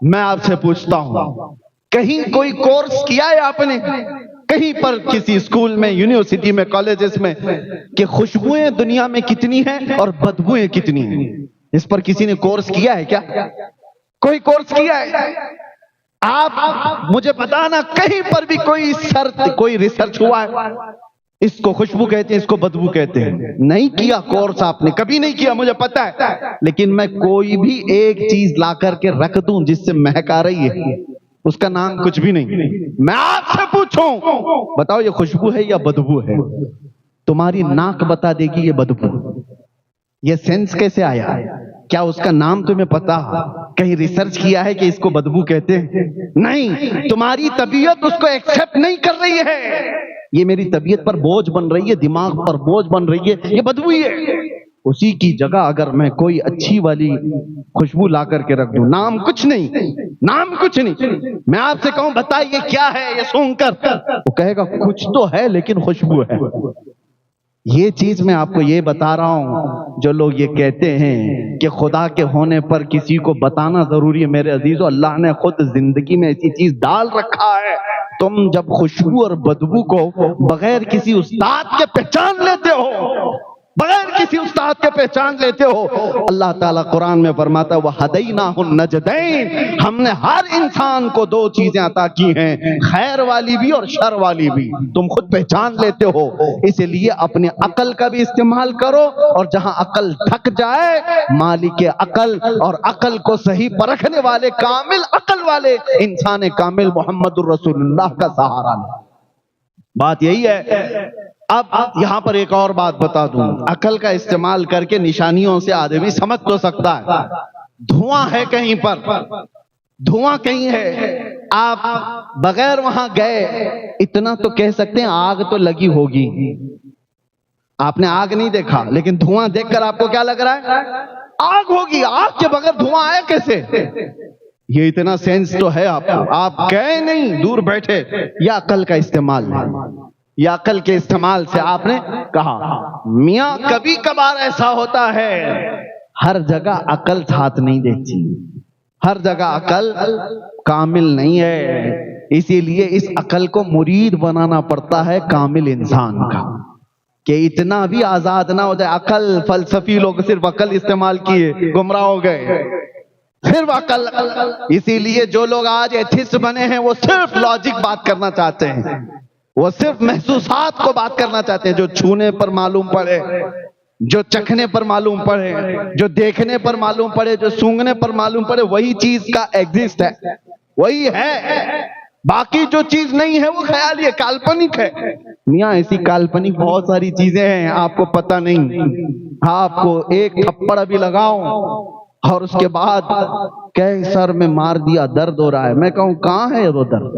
Speaker 1: میں آپ سے پوچھتا ہوں، کہیں کوئی کورس کیا ہے آپ نے کہیں پر، کسی اسکول میں، یونیورسٹی میں، کالجز میں، کہ خوشبوئیں دنیا میں کتنی ہیں اور بدبوئیں کتنی ہیں؟ اس پر کسی نے کورس کیا ہے کیا؟ کوئی کورس کیا ہے؟ آپ مجھے بتانا کہیں پر بھی کوئی ریسرچ ہوا ہے؟ اس کو خوشبو کہتے ہیں، اس کو بدبو کہتے ہیں۔ نہیں کیا کورس، آپ نے کبھی نہیں کیا، مجھے پتا ہے۔ لیکن میں کوئی بھی ایک چیز لا کر کے رکھ دوں جس سے مہک آ رہی ہے، اس کا نام کچھ بھی نہیں۔ میں آپ سے پوچھوں، بتاؤ یہ خوشبو ہے یا بدبو ہے؟ تمہاری ناک بتا دے گی یہ بدبو۔ یہ سینس کیسے آیا؟ کیا اس کا نام تمہیں پتا؟ کہیں ریسرچ کیا ہے کہ اس کو بدبو کہتے ہیں؟ نہیں، تمہاری طبیعت اس کو ایکسپٹ نہیں کر رہی ہے۔ یہ میری طبیعت پر بوجھ بن رہی ہے، دماغ پر بوجھ بن رہی ہے، یہ بدبو ہی ہے۔ اسی کی جگہ اگر میں کوئی اچھی والی خوشبو لا کر کے رکھ دوں، نام کچھ نہیں، نام کچھ نہیں، میں آپ سے کہوں بتائیے کیا ہے یہ سونگ کر، وہ کہے گا کچھ تو ہے لیکن خوشبو ہے۔ یہ چیز میں آپ کو یہ بتا رہا ہوں، جو لوگ یہ کہتے ہیں کہ خدا کے ہونے پر کسی کو بتانا ضروری ہے، میرے عزیزو اللہ نے خود زندگی میں ایسی چیز ڈال رکھا ہے۔ تم جب خوشبو اور بدبو کو بغیر کسی استاد کے پہچان لیتے ہو، بغیر کسی استاد کے پہچان لیتے ہو، اللہ تعالیٰ قرآن میں فرماتا ہے وَهَدَيْنَاهُ النَّجْدَيْنِ، ہم نے ہر انسان کو دو چیزیں عطا کی ہیں، خیر والی بھی اور شر والی بھی، تم خود پہچان لیتے ہو۔ اس لیے اپنے عقل کا بھی استعمال کرو، اور جہاں عقل تھک جائے مالک عقل اور عقل کو صحیح پرکھنے والے، کامل عقل والے انسان کامل محمد الرسول اللہ کا سہارا لو۔ بات یہی ہے۔ اب یہاں پر ایک اور بات بتا دوں، عقل کا استعمال کر کے نشانیوں سے آدمی سمجھ تو سکتا ہے۔ دھواں ہے کہیں پر، دھواں کہیں ہے، آپ بغیر وہاں گئے اتنا تو کہہ سکتے ہیں آگ تو لگی ہوگی۔ آپ نے آگ نہیں دیکھا لیکن دھواں دیکھ کر آپ کو کیا لگ رہا ہے؟ آگ ہوگی۔ آگ کے بغیر دھواں آیا کیسے؟ یہ اتنا سینس تو ہے آپ کو، آپ گئے نہیں، دور بیٹھے۔ یا عقل کا استعمال ہے، یا عقل کے استعمال سے آپ نے کہا۔ میاں کبھی کبھار ایسا ہوتا ہے، ہر جگہ عقل ساتھ نہیں دیتی، ہر جگہ عقل کامل نہیں ہے، اسی لیے اس عقل کو مرید بنانا پڑتا ہے کامل انسان کا، کہ اتنا بھی آزاد نہ ہو جائے۔ عقل، فلسفی لوگ صرف عقل استعمال کیے، گمراہ ہو گئے، صرف عقل۔ اسی لیے جو لوگ آج ایتھسٹ بنے ہیں وہ صرف لاجک بات کرنا چاہتے ہیں، وہ صرف محسوسات کو بات کرنا چاہتے ہیں، جو چھونے پر معلوم پڑے، جو چکھنے پر معلوم پڑے، جو دیکھنے پر معلوم پڑے، جو سونگنے پر معلوم پڑے، وہی چیز کا ایگزسٹ ہے، وہی ہے۔ باقی جو چیز نہیں ہے وہ خیالی ہے، کالپنک ہے۔ میاں ایسی کالپنک بہت ساری چیزیں ہیں، آپ کو پتہ نہیں۔ آپ کو ایک تھپڑ بھی لگاؤں اور اس کے بعد کہے سر میں مار دیا، درد ہو رہا ہے، میں کہوں کہاں ہے وہ درد؟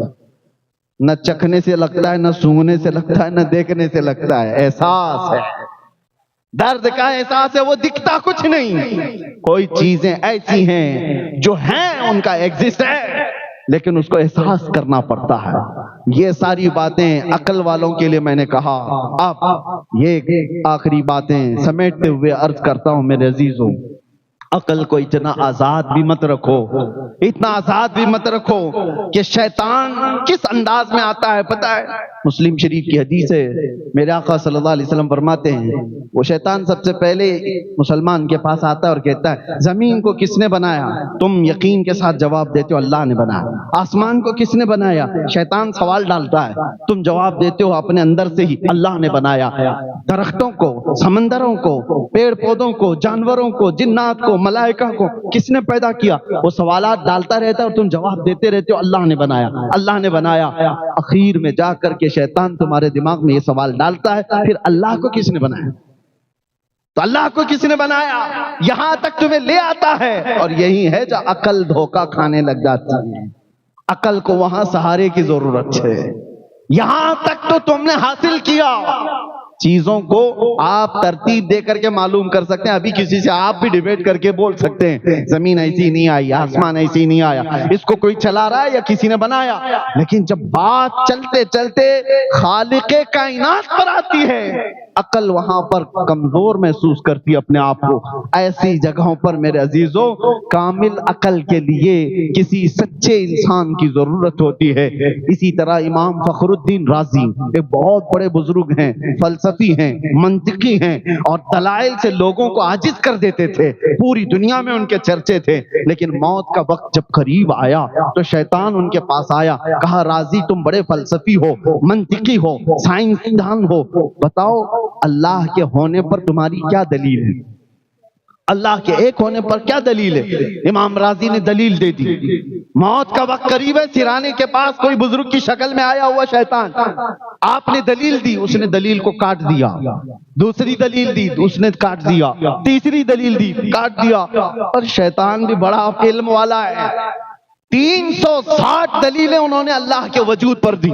Speaker 1: نہ چکھنے سے لگتا ہے، نہ سونگنے سے لگتا ہے، نہ دیکھنے سے لگتا ہے، احساس ہے۔ درد کا احساس ہے، وہ دکھتا کچھ نہیں۔ کوئی چیزیں ایسی ہیں جو ہیں، ان کا ایگزسٹ ہے لیکن اس کو احساس کرنا پڑتا ہے۔ یہ ساری باتیں عقل والوں کے لیے میں نے کہا۔ اب یہ آخری باتیں سمیٹتے ہوئے عرض کرتا ہوں میرے عزیزوں، عقل کو اتنا آزاد بھی مت رکھو، اتنا آزاد بھی مت رکھو کہ شیطان کس انداز میں آتا ہے پتہ ہے؟ مسلم شریف کی حدیث ہے، میرے آقا صلی اللہ علیہ وسلم فرماتے ہیں وہ شیطان سب سے پہلے مسلمان کے پاس آتا ہے اور کہتا ہے زمین کو کس نے بنایا؟ تم یقین کے ساتھ جواب دیتے ہو اللہ نے بنایا۔ آسمان کو کس نے بنایا؟ شیطان سوال ڈالتا ہے، تم جواب دیتے ہو اپنے اندر سے ہی اللہ نے بنایا۔ درختوں کو، سمندروں کو، پیڑ پودوں کو، جانوروں کو، جنات کو، ملائکہ کو کس نے پیدا کیا؟ وہ سوالات ڈالتا رہتا ہے اور تم جواب دیتے رہتے ہو اللہ نے بنایا، اللہ نے بنایا۔ اخیر میں جا کر کے شیطان تمہارے دماغ میں یہ سوال ڈالتا ہے پھر اللہ کو کس نے بنایا؟ تو اللہ کو کس نے بنایا؟ یہاں تک تمہیں لے آتا ہے، اور یہی ہے جو عقل دھوکہ کھانے لگ جاتی ہے۔ عقل کو وہاں سہارے کی ضرورت ہے۔ یہاں تک تو تم نے حاصل کیا، چیزوں کو آپ ترتیب دے کر کے معلوم کر سکتے ہیں۔ ابھی کسی سے آپ بھی ڈیبیٹ کر کے بول سکتے ہیں زمین ایسی نہیں آئی، آسمان ایسی نہیں آیا، اس کو کوئی چلا رہا ہے یا کسی نے بنایا، لیکن جب بات چلتے چلتے خالق کائنات پر آتی ہے، عقل وہاں پر کمزور محسوس کرتی ہے اپنے آپ کو۔ ایسی جگہوں پر میرے عزیزوں کامل عقل کے لیے کسی سچے انسان کی ضرورت ہوتی ہے۔ اسی طرح امام فخر الدین رازی ایک بہت بڑے بزرگ ہیں، فلسفی ہیں، منطقی ہیں، اور دلائل سے لوگوں کو عاجز کر دیتے تھے، پوری دنیا میں ان کے چرچے تھے۔ لیکن موت کا وقت جب قریب آیا تو شیطان ان کے پاس آیا، کہا رازی تم بڑے فلسفی ہو، منطقی ہو، سائنسدان ہو، بتاؤ اللہ کے ہونے پر تمہاری کیا دلیل ہے؟ اللہ کے ایک ہونے پر کیا دلیل ہے؟ امام رازی نے دلیل دے دی۔ موت کا وقت قریب ہے، سرانے کے پاس کوئی بزرگ کی شکل میں آیا ہوا شیطان، آپ نے دلیل دی، اس نے دلیل کو کاٹ دیا، دوسری دلیل دی اس نے کاٹ دیا، تیسری دلیل دی کاٹ دیا، اور شیطان بھی بڑا علم والا ہے، 360 دلیلیں انہوں نے اللہ کے وجود پر دی،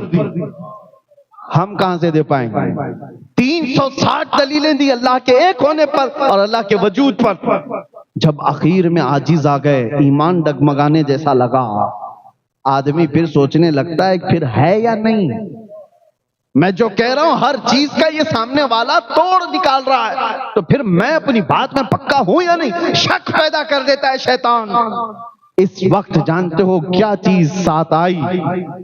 Speaker 1: ہم کہاں سے دے پائیں گے؟ 360 دلیلیں دی اللہ کے ایک ہونے پر اور اللہ کے وجود پر۔ جب اخیر میں عاجز آ گئے، ایمان ڈگمگانے جیسا لگا، آدمی پھر سوچنے لگتا ہے پھر ہے یا نہیں؟ میں جو کہہ رہا ہوں ہر چیز کا یہ سامنے والا توڑ نکال رہا ہے، تو پھر میں اپنی بات میں پکا ہوں یا نہیں؟ شک پیدا کر دیتا ہے شیطان۔ اس وقت جانتے ہو کیا چیز ساتھ آئی؟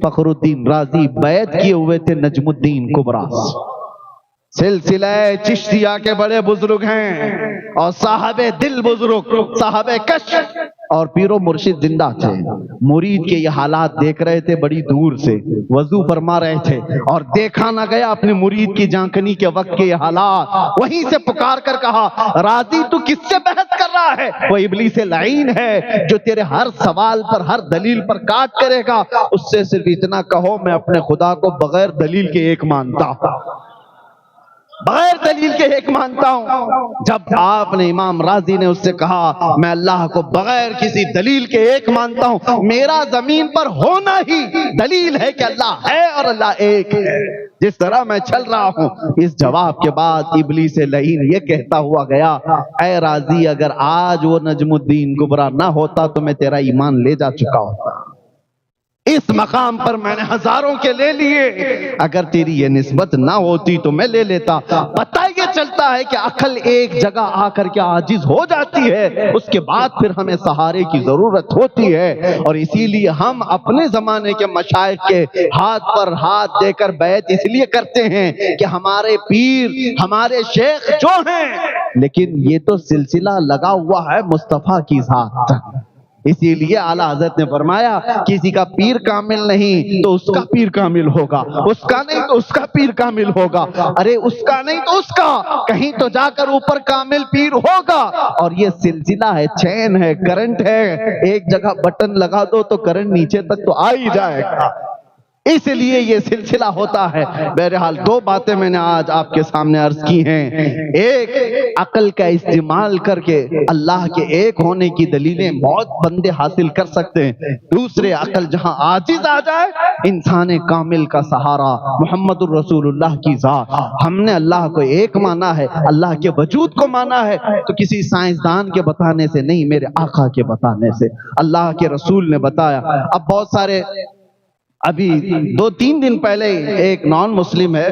Speaker 1: فخر الدین رازی بیعت کیے ہوئے تھے نجم الدین کبریٰ، سلسلہ چشتیہ کے بڑے بزرگ ہیں، اور صاحب دل بزرگ، صاحب کشف اور پیر و مرشد زندہ تھے۔ مرید کے یہ حالات دیکھ رہے تھے بڑی دور سے، وضو فرما رہے تھے، اور دیکھا نہ گیا اپنے مرید کی جانکنی کے وقت کے یہ حالات۔ وہیں سے پکار کر کہا رازی تو کس سے بحث کر رہا ہے؟ وہ ابلیس لعین ہے جو تیرے ہر سوال پر ہر دلیل پر کاٹ کرے گا۔ اس سے صرف اتنا کہو میں اپنے خدا کو بغیر دلیل کے ایک مانتا ہوں، بغیر دلیل کے ایک مانتا ہوں۔ جب آپ نے امام رازی نے اس سے کہا میں اللہ کو بغیر کسی دلیل کے ایک مانتا ہوں، میرا زمین پر ہونا ہی دلیل ہے کہ اللہ ہے اور اللہ ایک ہے، جس طرح میں چل رہا ہوں۔ اس جواب کے بعد ابلیس لعین یہ کہتا ہوا گیا اے رازی اگر آج وہ نجم الدین کبریٰ نہ ہوتا تو میں تیرا ایمان لے جا چکا ہوتا، اس مقام پر میں نے ہزاروں کے لے لیے، اگر تیری یہ نسبت نہ ہوتی تو میں لے لیتا۔ پتہ یہ چلتا ہے کہ عقل ایک جگہ آ کر کے عاجز ہو جاتی ہے، اس کے بعد پھر ہمیں سہارے کی ضرورت ہوتی ہے، اور اسی لیے ہم اپنے زمانے کے مشائخ کے ہاتھ پر ہاتھ دے کر بیعت اس لیے کرتے ہیں کہ ہمارے پیر ہمارے شیخ جو ہیں، لیکن یہ تو سلسلہ لگا ہوا ہے مصطفیٰ کی ذات۔ اسی لیے اعلیٰ حضرت نے فرمایا کسی کا پیر کامل نہیں تو اس کا پیر کامل ہوگا، اس کا نہیں تو اس کا پیر کامل ہوگا، ارے اس کا نہیں تو اس کا، کہیں تو جا کر اوپر کامل پیر ہوگا۔ اور یہ سلسلہ ہے، چین ہے، کرنٹ ہے، ایک جگہ بٹن لگا دو تو کرنٹ نیچے تک تو آ ہی جائے گا، اس لیے یہ سلسلہ ہوتا ہے۔ بہرحال دو باتیں میں نے آج آپ کے سامنے عرض کی ہیں، ایک عقل کا استعمال کر کے اللہ کے ایک ہونے کی دلیلیں بہت بندے حاصل کر سکتے ہیں، دوسرے عقل جہاں عاجز آ جائے انسان کامل کا سہارا محمد الرسول اللہ کی ذات۔ ہم نے اللہ کو ایک مانا ہے، اللہ کے وجود کو مانا ہے تو کسی سائنسدان کے بتانے سے نہیں، میرے آقا کے بتانے سے، اللہ کے رسول نے بتایا۔ اب بہت سارے ابھی 2-3 دن پہلے ایک نان مسلم ہے،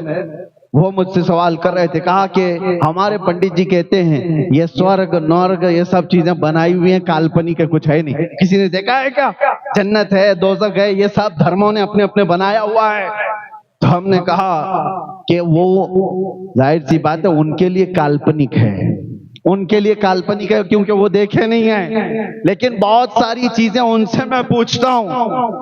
Speaker 1: وہ مجھ سے سوال کر رہے تھے، کہا کہ ہمارے پنڈت جی کہتے ہیں یہ سورگ نورگ یہ سب چیزیں بنائی ہوئی ہیں، کالپنک ہے، کچھ ہے نہیں، کسی نے دیکھا ہے کیا؟ جنت ہے، دوزخ ہے، یہ سب دھرموں نے اپنے اپنے بنایا ہوا ہے۔ تو ہم نے کہا کہ وہ ظاہر سی بات ہے ان کے لیے کالپنک ہے، ان کے لیے کالپنک ہے کیونکہ وہ دیکھے نہیں ہیں، لیکن بہت ساری چیزیں ان سے میں پوچھتا ہوں،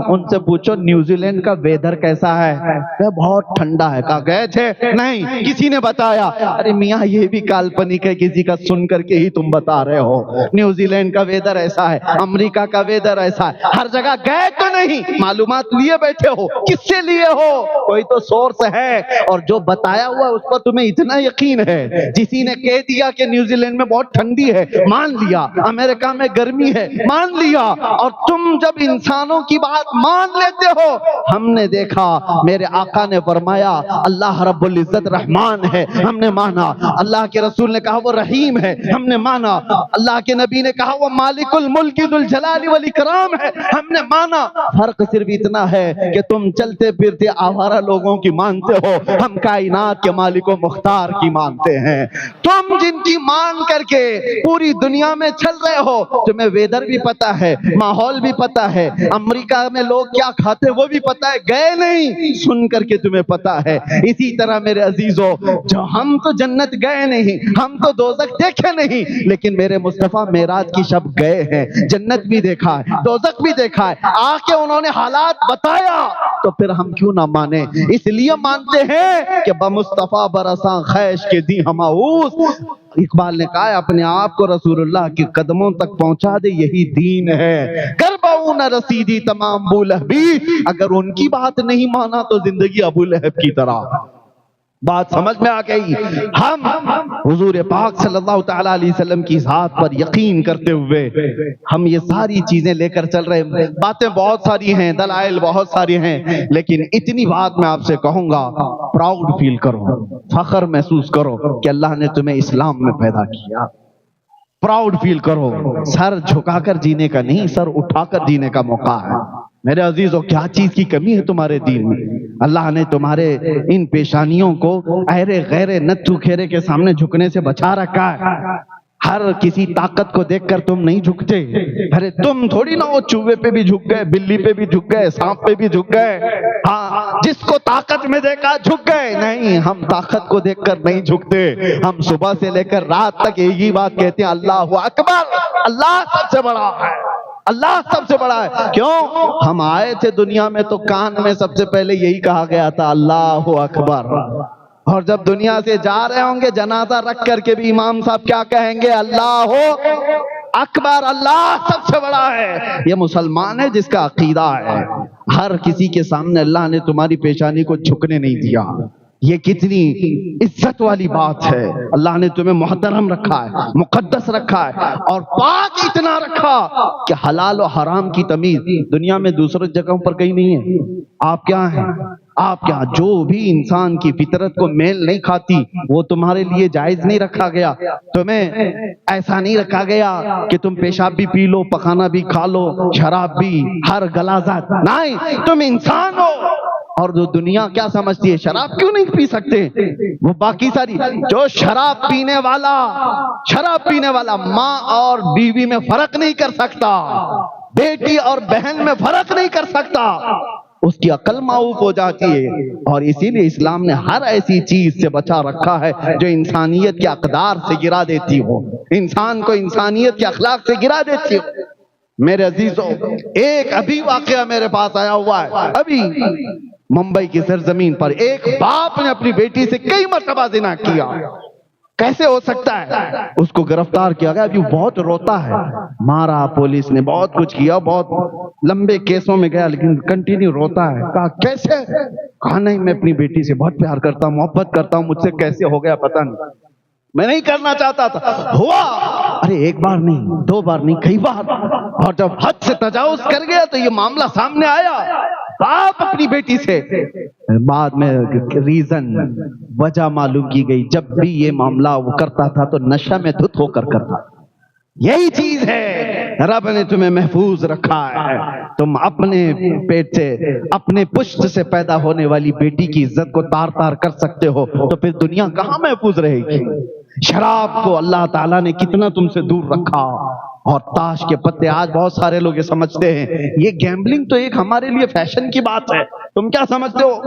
Speaker 1: ان سے پوچھو نیوزی لینڈ کا ویدر کیسا ہے؟ کہ بہت ٹھنڈا ہے۔ کہا گئے تھے؟ نہیں، کسی نے بتایا۔ ارے میاں یہ بھی کالپنک ہے، کسی کا سن کر کے ہی تم بتا رہے ہو۔ نیوزی لینڈ کا ویدر ایسا ہے، امریکہ کا ویدر ایسا ہے، ہر جگہ گئے تو نہیں، معلومات لیے بیٹھے ہو، کس سے لیے ہو؟ کوئی تو سورس ہے، اور جو بتایا ہوا اس پر تمہیں اتنا یقین ہے۔ جسی نے کہہ دیا کہ نیوزی لینڈ میں بہت ٹھنڈی ہے، مان لیا، امریکہ میں گرمی ہے، مان لیا، اور تم جب انسانوں کی بات مان لیتے ہو۔ ہم نے دیکھا، میرے آقا نے فرمایا اللہ رب العزت رحمان ہے، ہم نے مانا۔ اللہ کے رسول نے کہا وہ رحیم ہے، ہم نے مانا۔ اللہ کے نبی نے کہا وہ مالک الملک ذو الجلال والاکرام ہے، ہم نے مانا۔ فرق صرف اتنا ہے کہ تم چلتے پھرتے آوارہ لوگوں کی مانتے ہو، ہم کائنات کے مالک و مختار کی مانتے ہیں۔ تم جن کی مان کر کے پوری دنیا میں چل رہے ہو، تمہیں ویدر بھی پتا ہے، ماحول بھی پتا ہے، امریکہ میں لوگ کیا کھاتے وہ بھی پتا ہے، گئے نہیں، سن کر کے تمہیں پتا ہے۔ اسی طرح میرے عزیزو، جو ہم تو جنت گئے نہیں، ہم تو دوزخ دیکھے نہیں، لیکن میرے مصطفیٰ معراج کی شب گئے ہیں، جنت بھی دیکھا ہے، دوزخ بھی دیکھا ہے، آ کے انہوں نے حالات بتایا، تو پھر ہم کیوں نہ مانیں؟ اس لیے مانتے ہیں کہ بمصطفیٰ برساں خیش کے دی ہماؤس۔ اقبال نے کہا ہے اپنے آپ کو رسول اللہ کے قدموں تک پہنچا دے، یہی دین ہے۔ کربوں نہ رسیدی تمام ابو لہبی، اگر ان کی بات نہیں مانا تو زندگی ابو لہب کی طرح۔ بات سمجھ میں آ گئی؟ ہم حضور پاک صلی اللہ تعالیٰ علیہ وسلم کی ذات پر یقین کرتے ہوئے ہم یہ ساری چیزیں لے کر چل رہے ہیں۔ باتیں بہت ساری ہیں، دلائل بہت ساری ہیں، لیکن اتنی بات میں آپ سے کہوں گا، پراؤڈ فیل کرو، فخر محسوس کرو کہ اللہ نے تمہیں اسلام میں پیدا کیا۔ پراؤڈ فیل کرو، سر جھکا کر جینے کا نہیں، سر اٹھا کر جینے کا موقع ہے۔ میرے عزیزو، کیا چیز کی کمی ہے تمہارے دین میں؟ اللہ نے تمہارے ان پیشانیوں کو ایرے غیرے نتھو کھیرے کے سامنے جھکنے سے بچا رکھا ہے۔ ہر کسی طاقت کو دیکھ کر تم نہیں جھکتے۔ ارے تم تھوڑی نہ وہ چوہے پہ بھی جھک گئے، بلی پہ بھی جھک گئے، سانپ پہ بھی جھک گئے، ہاں جس کو طاقت میں دیکھا جھک گئے۔ نہیں، ہم طاقت کو دیکھ کر نہیں جھکتے، ہم صبح سے لے کر رات تک ایک ہی بات کہتے ہیں، اللہ اکبر، اللہ سب سے بڑا ہے، اللہ سب سے بڑا ہے۔ کیوں؟ ہم آئے تھے دنیا میں تو کان میں سب سے پہلے یہی کہا گیا تھا، اللہ اکبر، اور جب دنیا سے جا رہے ہوں گے جنازہ رکھ کر کے بھی امام صاحب کیا کہیں گے؟ اللہ اکبر، اللہ سب سے بڑا ہے۔ یہ مسلمان ہے جس کا عقیدہ ہے۔ ہر کسی کے سامنے اللہ نے تمہاری پیشانی کو جھکنے نہیں دیا۔ یہ کتنی عزت والی بات ہے۔ اللہ نے تمہیں محترم رکھا ہے، مقدس رکھا ہے، اور پاک اتنا رکھا کہ حلال و حرام کی تمیز دنیا میں دوسرے جگہوں پر کہیں نہیں ہے۔ آپ کیا ہیں؟ آپ کیا؟ جو بھی انسان کی فطرت کو میل نہیں کھاتی وہ تمہارے لیے جائز نہیں رکھا گیا۔ تمہیں ایسا نہیں رکھا گیا کہ تم پیشاب بھی پی لو، پخانہ بھی کھا لو، شراب بھی، ہر غلاظت نہیں، تم انسان ہو۔ اور جو دنیا کیا سمجھتی ہے، شراب کیوں نہیں پی سکتے؟ وہ باقی ساری، جو شراب پینے والا ماں اور بیوی میں فرق نہیں کر سکتا، بیٹی اور بہن میں فرق نہیں کر سکتا، اس کی عقل معوف ہو جاتی ہے۔ اور اسی لیے اسلام نے ہر ایسی چیز سے بچا رکھا ہے جو انسانیت کے اقدار سے گرا دیتی ہو، انسان کو انسانیت کے اخلاق سے گرا دیتی ہو۔ میرے عزیزو، ایک ابھی واقعہ میرے پاس آیا ہوا ہے، ابھی ممبئی کی سرزمین پر ایک باپ نے اپنی بیٹی سے کئی مرتبہ زنا کیا۔ کیسے ہو سکتا ہے؟ اس کو گرفتار کیا گیا، ابھی بہت روتا ہے، مارا پولیس نے، بہت کچھ کیا، بہت لمبے کیسوں میں گیا، لیکن کنٹینیو روتا ہے۔ کہا کیسے؟ کہا نہیں، میں اپنی بیٹی سے بہت پیار کرتا ہوں، محبت کرتا ہوں، مجھ سے کیسے ہو گیا پتہ نہیں، میں نہیں کرنا چاہتا تھا، ہوا۔ ارے ایک بار نہیں، دو بار نہیں، کئی بار، اور جب حد سے تجاوز کر گیا تو یہ معاملہ سامنے آیا۔ باپ اپنی بیٹی سے، بعد میں ریزن، وجہ معلوم کی گئی، جب بھی یہ معاملہ وہ کرتا تھا تو نشہ میں دھت ہو کر کرتا تھا۔ یہی چیز ہے، رب نے تمہیں محفوظ رکھا ہے۔ تم اپنے پیٹ سے، اپنے پشت سے پیدا ہونے والی بیٹی کی عزت کو تار تار کر سکتے ہو تو پھر دنیا کہاں محفوظ رہے گی؟ شراب کو اللہ تعالیٰ نے کتنا تم سے دور رکھا، اور تاش کے پتے، آج بہت سارے لوگ یہ سمجھتے ہیں یہ گیمبلنگ تو ایک ہمارے لیے فیشن کی بات ہے، تم کیا سمجھتے ہو؟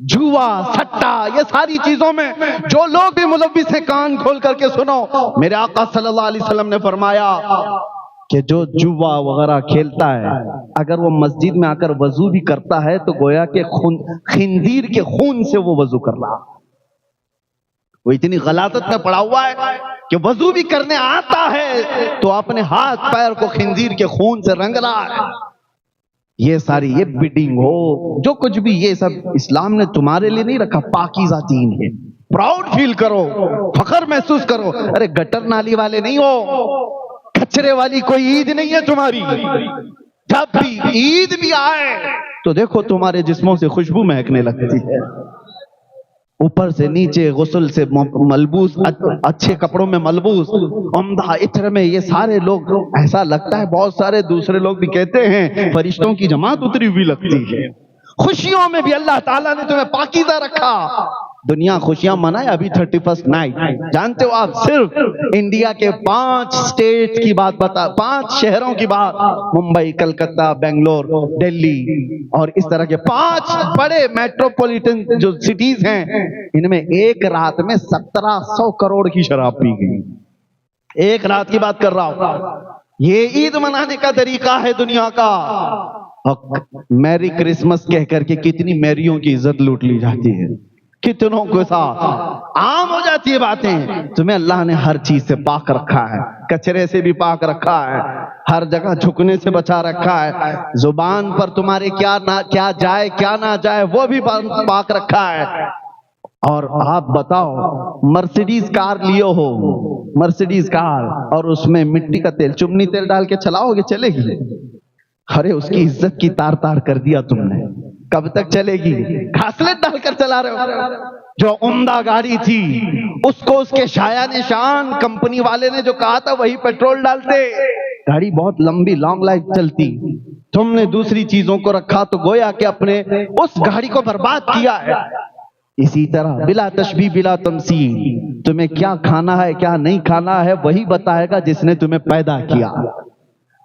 Speaker 1: جوا، سٹا، یہ ساری چیزوں میں جو لوگ بھی ملوث ہیں کان کھول کر کے سنو، میرے آقا صلی اللہ علیہ وسلم نے فرمایا کہ جو جوا وغیرہ کھیلتا ہے اگر وہ مسجد میں آ کر وضو بھی کرتا ہے تو گویا کہ خنزیر کے خون سے وہ وضو کر رہا، وہ اتنی غلاظت میں پڑا ہوا ہے کہ وضو بھی کرنے آتا ہے تو اپنے ہاتھ پیر کو خنزیر کے خون سے رنگ رہا ہے۔ یہ ساری یہ بیڈنگ ہو جو کچھ بھی، یہ سب اسلام نے تمہارے لیے نہیں رکھا، پاکیزہ دین ہے۔ پراؤڈ فیل کرو، فخر محسوس کرو، ارے گٹر نالی والے نہیں ہو، کچرے والی کوئی عید نہیں ہے تمہاری۔ جب بھی عید بھی آئے تو دیکھو تمہارے جسموں سے خوشبو مہکنے لگتی ہے، اوپر سے نیچے غسل سے ملبوس، اچھے کپڑوں میں ملبوس، عمدہ عطر میں، یہ سارے لوگ ایسا لگتا ہے، بہت سارے دوسرے لوگ بھی کہتے ہیں فرشتوں کی جماعت اتری ہوئی لگتی ہے۔ خوشیوں میں بھی اللہ تعالیٰ نے تمہیں پاکیزہ رکھا۔ دنیا خوشیاں منائے ابھی 31 نائٹ، جانتے ہو آپ صرف انڈیا کے 5 اسٹیٹ کی بات بتا، 5 شہروں کی بات، ممبئی، کلکتہ، بنگلور، دلی اور اس طرح کے 5 بڑے میٹروپولیٹن جو سٹیز ہیں، ان میں ایک رات میں 1700 کروڑ کی شراب پی گئی۔ ایک رات کی بات کر رہا ہوں۔ یہ عید منانے کا طریقہ ہے دنیا کا۔ میری کرسمس کہہ کر کے کتنی میریوں کی عزت لوٹ لی جاتی ہے، کتنوں کے ساتھ عام ہو جاتی ہے باتیں۔ تمہیں اللہ نے ہر چیز سے پاک رکھا ہے، کچرے سے بھی پاک رکھا ہے، ہر جگہ جھکنے سے بچا رکھا ہے، زبان پر تمہارے کیا جائے کیا نہ جائے وہ بھی پاک رکھا ہے۔ اور آپ بتاؤ، مرسیڈیز کار لیو ہو، مرسیڈیز کار، اور اس میں مٹی کا تیل، چمنی تیل ڈال کے چلاؤ گے، چلے گی؟ ارے اس کی عزت کی تار تار کر دیا تم نے، کب تک چلے گی؟ گھاسلٹ ڈال کر چلا رہے ہو۔ جو عمدہ گاڑی تھی اس کو اس کے شایع نشان کمپنی والے نے جو کہا تھا وہی پیٹرول ڈالتے، گاڑی بہت لمبی لانگ لائف چلتی۔ تم نے دوسری چیزوں کو رکھا تو گویا کہ اپنے اس گاڑی کو برباد کیا ہے۔ اسی طرح بلا تشبیہ بلا تمثیل، تمہیں کیا کھانا ہے کیا نہیں کھانا ہے وہی بتائے گا جس نے تمہیں پیدا کیا۔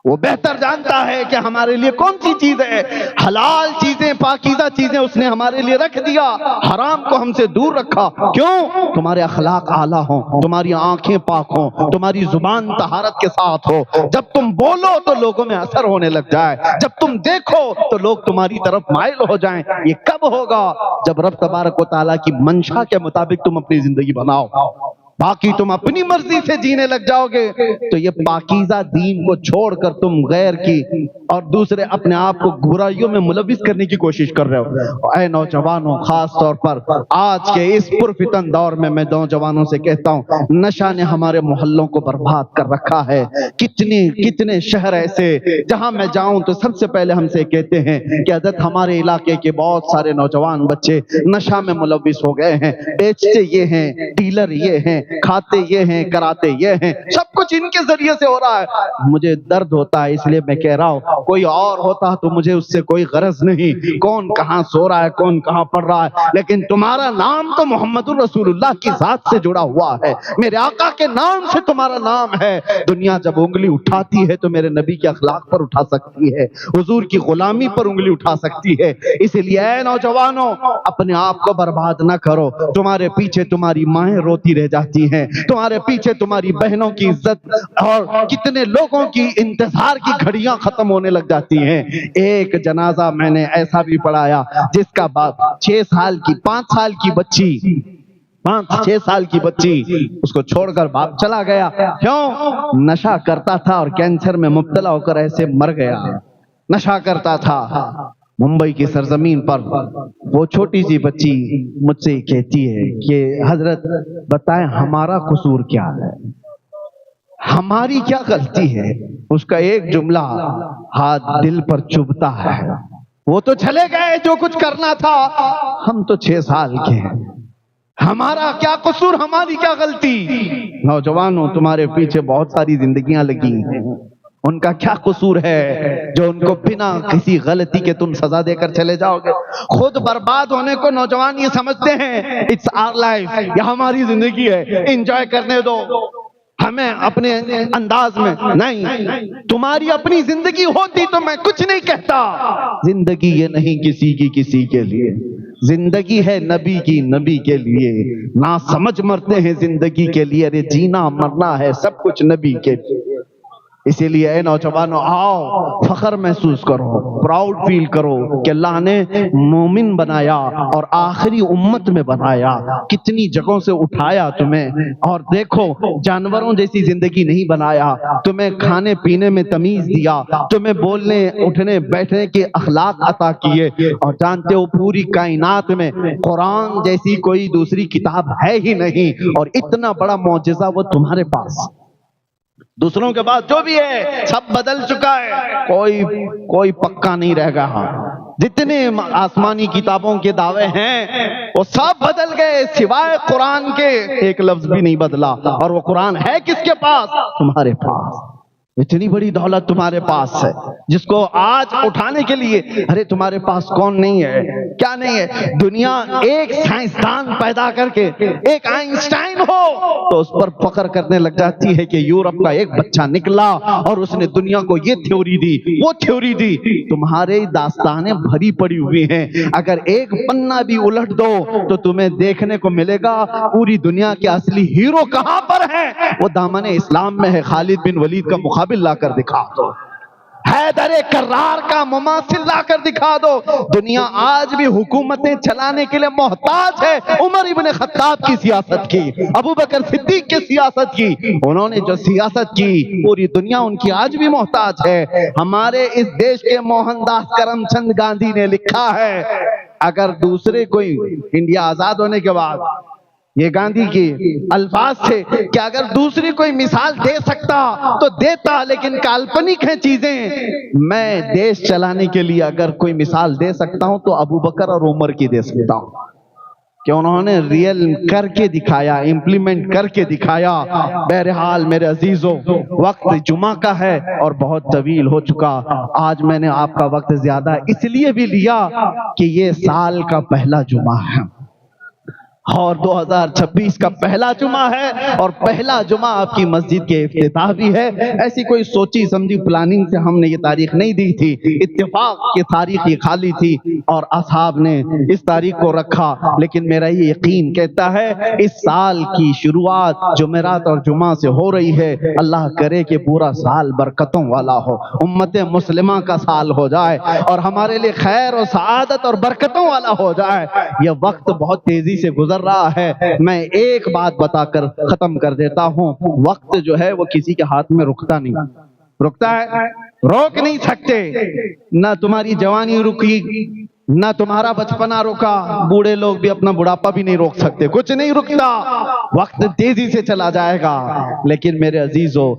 Speaker 1: وہ بہتر جانتا ہے کہ ہمارے لیے کون سی چیز ہے، حلال چیزیں، پاکیزہ چیزیں اس نے ہمارے لیے رکھ دیا، حرام کو ہم سے دور رکھا۔ کیوں؟ تمہارے اخلاق اعلیٰ ہوں، تمہاری آنکھیں پاک ہوں، تمہاری زبان طہارت کے ساتھ ہو، جب تم بولو تو لوگوں میں اثر ہونے لگ جائے، جب تم دیکھو تو لوگ تمہاری طرف مائل ہو جائیں۔ یہ کب ہوگا؟ جب رب تبارک و تعالیٰ کی منشا کے مطابق تم اپنی زندگی بناؤ، باقی تم اپنی مرضی سے جینے لگ جاؤ گے تو یہ پاکیزہ دین کو چھوڑ کر تم غیر کی اور دوسرے اپنے آپ کو برائیوں میں ملوث کرنے کی کوشش کر رہے ہو۔ اے نوجوانوں، خاص طور پر آج کے اس پرفتن دور میں میں نوجوانوں سے کہتا ہوں، نشہ نے ہمارے محلوں کو برباد کر رکھا ہے۔ کتنے شہر ایسے جہاں میں جاؤں تو سب سے پہلے ہم سے کہتے ہیں کہ حضرت ہمارے علاقے کے بہت سارے نوجوان بچے نشہ میں ملوث ہو گئے ہیں، بیچتے یہ ہیں، ڈیلر یہ ہیں، کھاتے یہ ہیں، کراتے یہ ہیں، سب کچھ ان کے ذریعے سے ہو رہا ہے۔ مجھے درد ہوتا ہے، اس لیے میں کہہ رہا ہوں کوئی اور ہوتا تو مجھے اس سے کوئی غرض نہیں، کون کہاں سو رہا ہے، کون کہاں پڑھ رہا ہے، لیکن تمہارا نام تو محمد الرسول اللہ کی ذات سے جڑا ہوا ہے، میرے آقا کے نام سے تمہارا نام ہے۔ دنیا جب انگلی اٹھاتی ہے تو میرے نبی کے اخلاق پر اٹھا سکتی ہے، حضور کی غلامی پر انگلی اٹھا سکتی ہے۔ اس لیے اے نوجوانوں، اپنے آپ کو برباد نہ کرو۔ تمہارے پیچھے تمہاری مائیں روتی رہ جاتی ہیں، تمہارے پیچھے تمہاری بہنوں کی عزت اور کتنے لوگوں کی انتظار کی گھڑیاں ختم ہونے لگ جاتی ہیں۔ ایک جنازہ میں نے ایسا بھی پڑھایا جس کا باپ 6 سال کی 5 سال کی بچی 5-6 سال کی بچی اس کو چھوڑ کر باپ چلا گیا۔ کیوں؟ نشہ کرتا تھا اور کینسر میں مبتلا ہو کر ایسے مر گیا۔ نشہ کرتا تھا۔ ممبئی کی سرزمین پر وہ چھوٹی سی بچی مجھ سے کہتی ہے کہ حضرت بتائیں ہمارا قصور کیا ہے، ہماری کیا غلطی ہے؟ اس کا ایک جملہ ہاتھ دل پر چبھتا ہے، وہ تو چلے گئے جو کچھ کرنا تھا، ہم تو 6 سال کے ہیں، ہمارا کیا قصور، ہماری کیا غلطی؟ نوجوانوں، تمہارے پیچھے بہت ساری زندگیاں لگی ہیں، ان کا کیا قصور ہے جو ان کو بنا کسی غلطی کے تم سزا دے کر چلے جاؤ گے؟ خود برباد ہونے کو نوجوان یہ سمجھتے ہیں اٹس آور لائف، یہ ہماری زندگی ہے، انجوائے کرنے دو ہمیں اپنے انداز میں۔ نہیں، تمہاری اپنی زندگی ہوتی تو میں کچھ نہیں کہتا۔ زندگی یہ نہیں کسی کی کسی کے لیے، زندگی ہے نبی کی نبی کے لیے، نہ سمجھ مرتے ہیں زندگی کے لیے، ارے جینا مرنا ہے سب کچھ نبی کے لیے۔ اسی لیے اے نوجوانوں، آؤ فخر محسوس کرو، پراؤڈ فیل کرو کہ اللہ نے مومن بنایا اور آخری امت میں بنایا، کتنی جگہوں سے اٹھایا تمہیں، اور دیکھو جانوروں جیسی زندگی نہیں بنایا، تمہیں کھانے پینے میں تمیز دیا، تمہیں بولنے اٹھنے بیٹھنے کے اخلاق عطا کیے، اور جانتے ہو پوری کائنات میں قرآن جیسی کوئی دوسری کتاب ہے ہی نہیں، اور اتنا بڑا معجزہ وہ تمہارے پاس۔ دوسروں کے بعد جو بھی ہے سب بدل چکا ہے، کوئی پکا نہیں رہ گیا، جتنے آسمانی کتابوں کے دعوے ہیں وہ سب بدل گئے، سوائے قرآن کے ایک لفظ بھی نہیں بدلا، اور وہ قرآن ہے کس کے پاس؟ تمہارے پاس۔ اتنی بڑی دولت تمہارے پاس ہے جس کو آج اٹھانے کے لیے، ارے تمہارے پاس کون نہیں ہے، کیا نہیں ہے؟ دنیا ایک سائنسدان پیدا کر کے، ایک آئنسٹائن ہو تو اس پر فخر کرنے لگ جاتی ہے کہ یورپ کا ایک بچہ نکلا اور اس نے دنیا کو یہ تھیوری دی، وہ تھیوری دی۔ تمہارے داستانیں بھری پڑی ہوئی ہیں، اگر ایک پنا بھی الٹ دو تو تمہیں دیکھنے کو ملے گا پوری دنیا کے اصلی ہیرو کہاں پر ہیں، وہ دامن اسلام میں ہے۔ خالد بن ولید کا مقابل لا کر دکھا دو، حیدر کرار کا مماثل لا کر دکھا دو۔ دنیا آج بھی حکومتیں چلانے کے لیے محتاج ہے عمر ابن خطاب کی سیاست کی، ابو بکر صدیق کی سیاست کی۔ انہوں نے جو سیاست کی پوری دنیا ان کی آج بھی محتاج ہے۔ ہمارے اس دیش کے موہن داس کرم چند گاندھی نے لکھا ہے، اگر دوسرے کوئی، انڈیا آزاد ہونے کے بعد یہ گاندھی کی الفاظ تھے کہ اگر دوسری کوئی مثال دے سکتا تو دیتا، لیکن کالپنک ہیں چیزیں، میں دیش چلانے کے لیے اگر کوئی مثال دے سکتا ہوں تو ابو بکر اور عمر کی دے سکتا ہوں، کہ انہوں نے ریئل کر کے دکھایا، امپلیمنٹ کر کے دکھایا۔ بہرحال میرے عزیزوں، وقت جمعہ کا ہے اور بہت طویل ہو چکا، آج میں نے آپ کا وقت زیادہ اس لیے بھی لیا کہ یہ سال کا پہلا جمعہ ہے اور 2026 کا پہلا جمعہ ہے، اور پہلا جمعہ آپ کی مسجد کے افتتاح بھی ہے۔ ایسی کوئی سوچی سمجھی پلاننگ سے ہم نے یہ تاریخ نہیں دی تھی، اتفاق کی تاریخ یہ خالی تھی اور اصحاب نے اس تاریخ کو رکھا، لیکن میرا یہ یقین کہتا ہے اس سال کی شروعات جمعرات اور جمعہ سے ہو رہی ہے۔ اللہ کرے کہ پورا سال برکتوں والا ہو، امت مسلمہ کا سال ہو جائے اور ہمارے لیے خیر و سعادت اور برکتوں والا ہو جائے۔ یہ وقت بہت تیزی سے گزر رہا ہے، میں ایک بات بتا کر ختم کر دیتا ہوں، وقت جو ہے وہ کسی کے ہاتھ میں رکتا نہیں، رکتا ہے؟ روک نہیں سکتے، نہ تمہاری جوانی رکی، نہ تمہارا بچپنا رکا، بوڑھے لوگ بھی اپنا بڑھاپا بھی نہیں روک سکتے، کچھ نہیں رکتا، وقت تیزی سے چلا جائے گا۔ لیکن میرے عزیزو،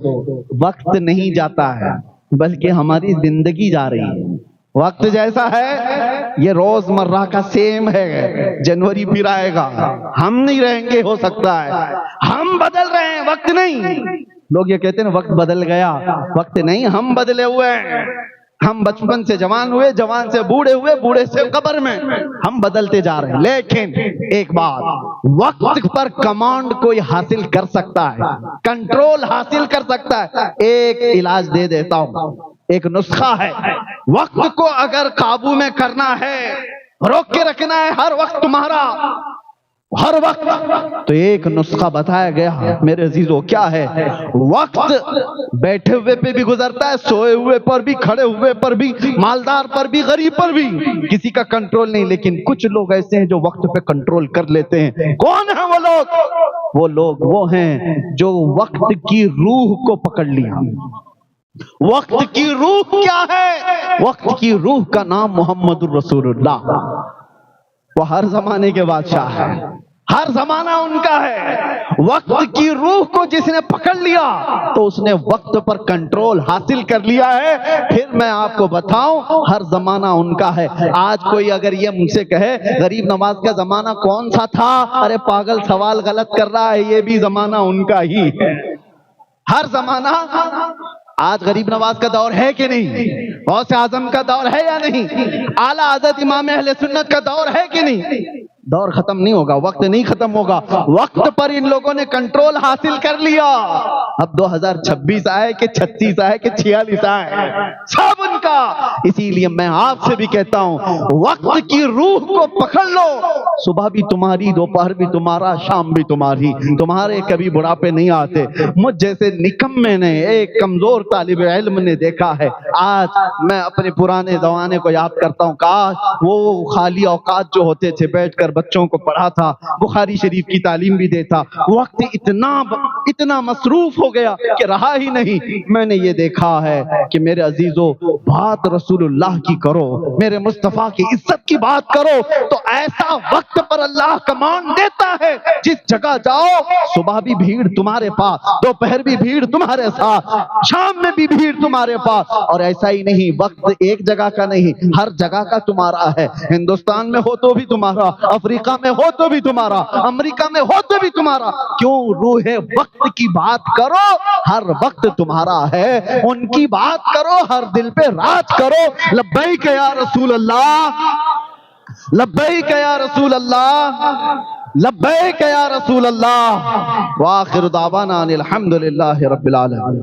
Speaker 1: وقت نہیں جاتا ہے بلکہ ہماری زندگی جا رہی ہے۔ وقت جیسا ہے یہ روز مرہ کا سیم ہے، جنوری پھر آئے گا، ہم نہیں رہیں گے، ہو سکتا ہے ہم بدل رہے ہیں، وقت نہیں۔ لوگ یہ کہتے ہیں وقت بدل گیا، وقت نہیں، ہم بدلے ہوئے ہیں۔ ہم بچپن سے جوان ہوئے، جوان سے بوڑھے ہوئے، بوڑھے سے قبر میں، ہم بدلتے جا رہے ہیں۔ لیکن ایک بات، وقت پر کمانڈ کوئی حاصل کر سکتا ہے، کنٹرول حاصل کر سکتا ہے۔ ایک علاج دے دیتا ہوں، ایک نسخہ ہے، وقت کو اگر قابو میں کرنا ہے، روک کے رکھنا ہے ہر وقت تمہارا، ہر وقت، تو ایک نسخہ بتایا گیا میرے عزیزو، کیا ہے؟ وقت بیٹھے ہوئے پہ بھی گزرتا ہے، سوئے ہوئے پر بھی، کھڑے ہوئے پر بھی، مالدار پر بھی، غریب پر بھی، کسی کا کنٹرول نہیں۔ لیکن کچھ لوگ ایسے ہیں جو وقت پہ کنٹرول کر لیتے ہیں۔ کون ہیں وہ لوگ؟ وہ لوگ وہ ہیں جو وقت کی روح کو پکڑ لیا۔ وقت کی روح کیا ہے؟ وقت کی روح کا نام محمد الرسول اللہ۔ وہ ہر زمانے کے بادشاہ ہے، ہر زمانہ ان کا ہے۔ وقت کی روح کو جس نے پکڑ لیا تو اس نے وقت پر کنٹرول حاصل کر لیا ہے۔ پھر میں آپ کو بتاؤں، ہر زمانہ ان کا ہے۔ آج کوئی اگر یہ مجھ سے کہے غریب نواز کا زمانہ کون سا تھا، ارے پاگل، سوال غلط کر رہا ہے، یہ بھی زمانہ ان کا ہی ہے۔ ہر زمانہ، آج غریب نواز کا دور ہے کہ نہیں؟ غوث اعظم کا دور ہے یا نہیں؟ اعلیٰ حضرت امام اہل سنت کا دور ہے کہ نہیں؟ دور ختم نہیں ہوگا، وقت نہیں ختم ہوگا، وقت پر ان لوگوں نے کنٹرول حاصل کر لیا۔ اب 2026 آئے کہ 36 آئے کہ 46 آئے، سب ان کا۔ اسی لیے میں آپ سے بھی کہتا ہوں وقت کی روح کو پکڑ لو، صبح بھی تمہاری، دوپہر بھی تمہارا، شام بھی تمہاری، تمہارے کبھی بڑھاپے نہیں آتے۔ مجھ جیسے نکمے نے، ایک کمزور طالب علم نے دیکھا ہے، آج میں اپنے پرانے زمانے کو یاد کرتا ہوں، کاش وہ خالی اوقات جو ہوتے تھے بیٹھ کر بچوں کو پڑھا تھا، بخاری شریف کی تعلیم بھی دیتا۔ وقت اتنا مصروف ہو گیا کہ رہا ہی نہیں۔ میں نے یہ دیکھا ہے کہ میرے عزیزو، بات رسول اللہ کی کرو، میرے مصطفیٰ کی عزت کی بات کرو تو ایسا وقت پر اللہ کمان دیتا ہے، جس جگہ جاؤ صبح بھی بھیڑ تمہارے پاس، دوپہر بھی بھیڑ تمہارے ساتھ، شام میں بھی بھیڑ تمہارے پاس۔ اور ایسا ہی نہیں، وقت ایک جگہ کا نہیں، ہر جگہ کا تمہارا ہے۔ ہندوستان میں ہو تو بھی تمہارا، افریقہ میں ہو تو بھی تمہارا، امریکہ میں ہو تو بھی تمہارا۔ کیوں؟ روح وقت کی بات کرو، ہر وقت تمہارا ہے، ان کی بات کرو، ہر دل پہ راج کرو۔ لبیک یا رسول اللہ، لبیک یا رسول اللہ، لبیک یا رسول اللہ۔ وآخر دعوانا ان الحمدللہ رب العالمین۔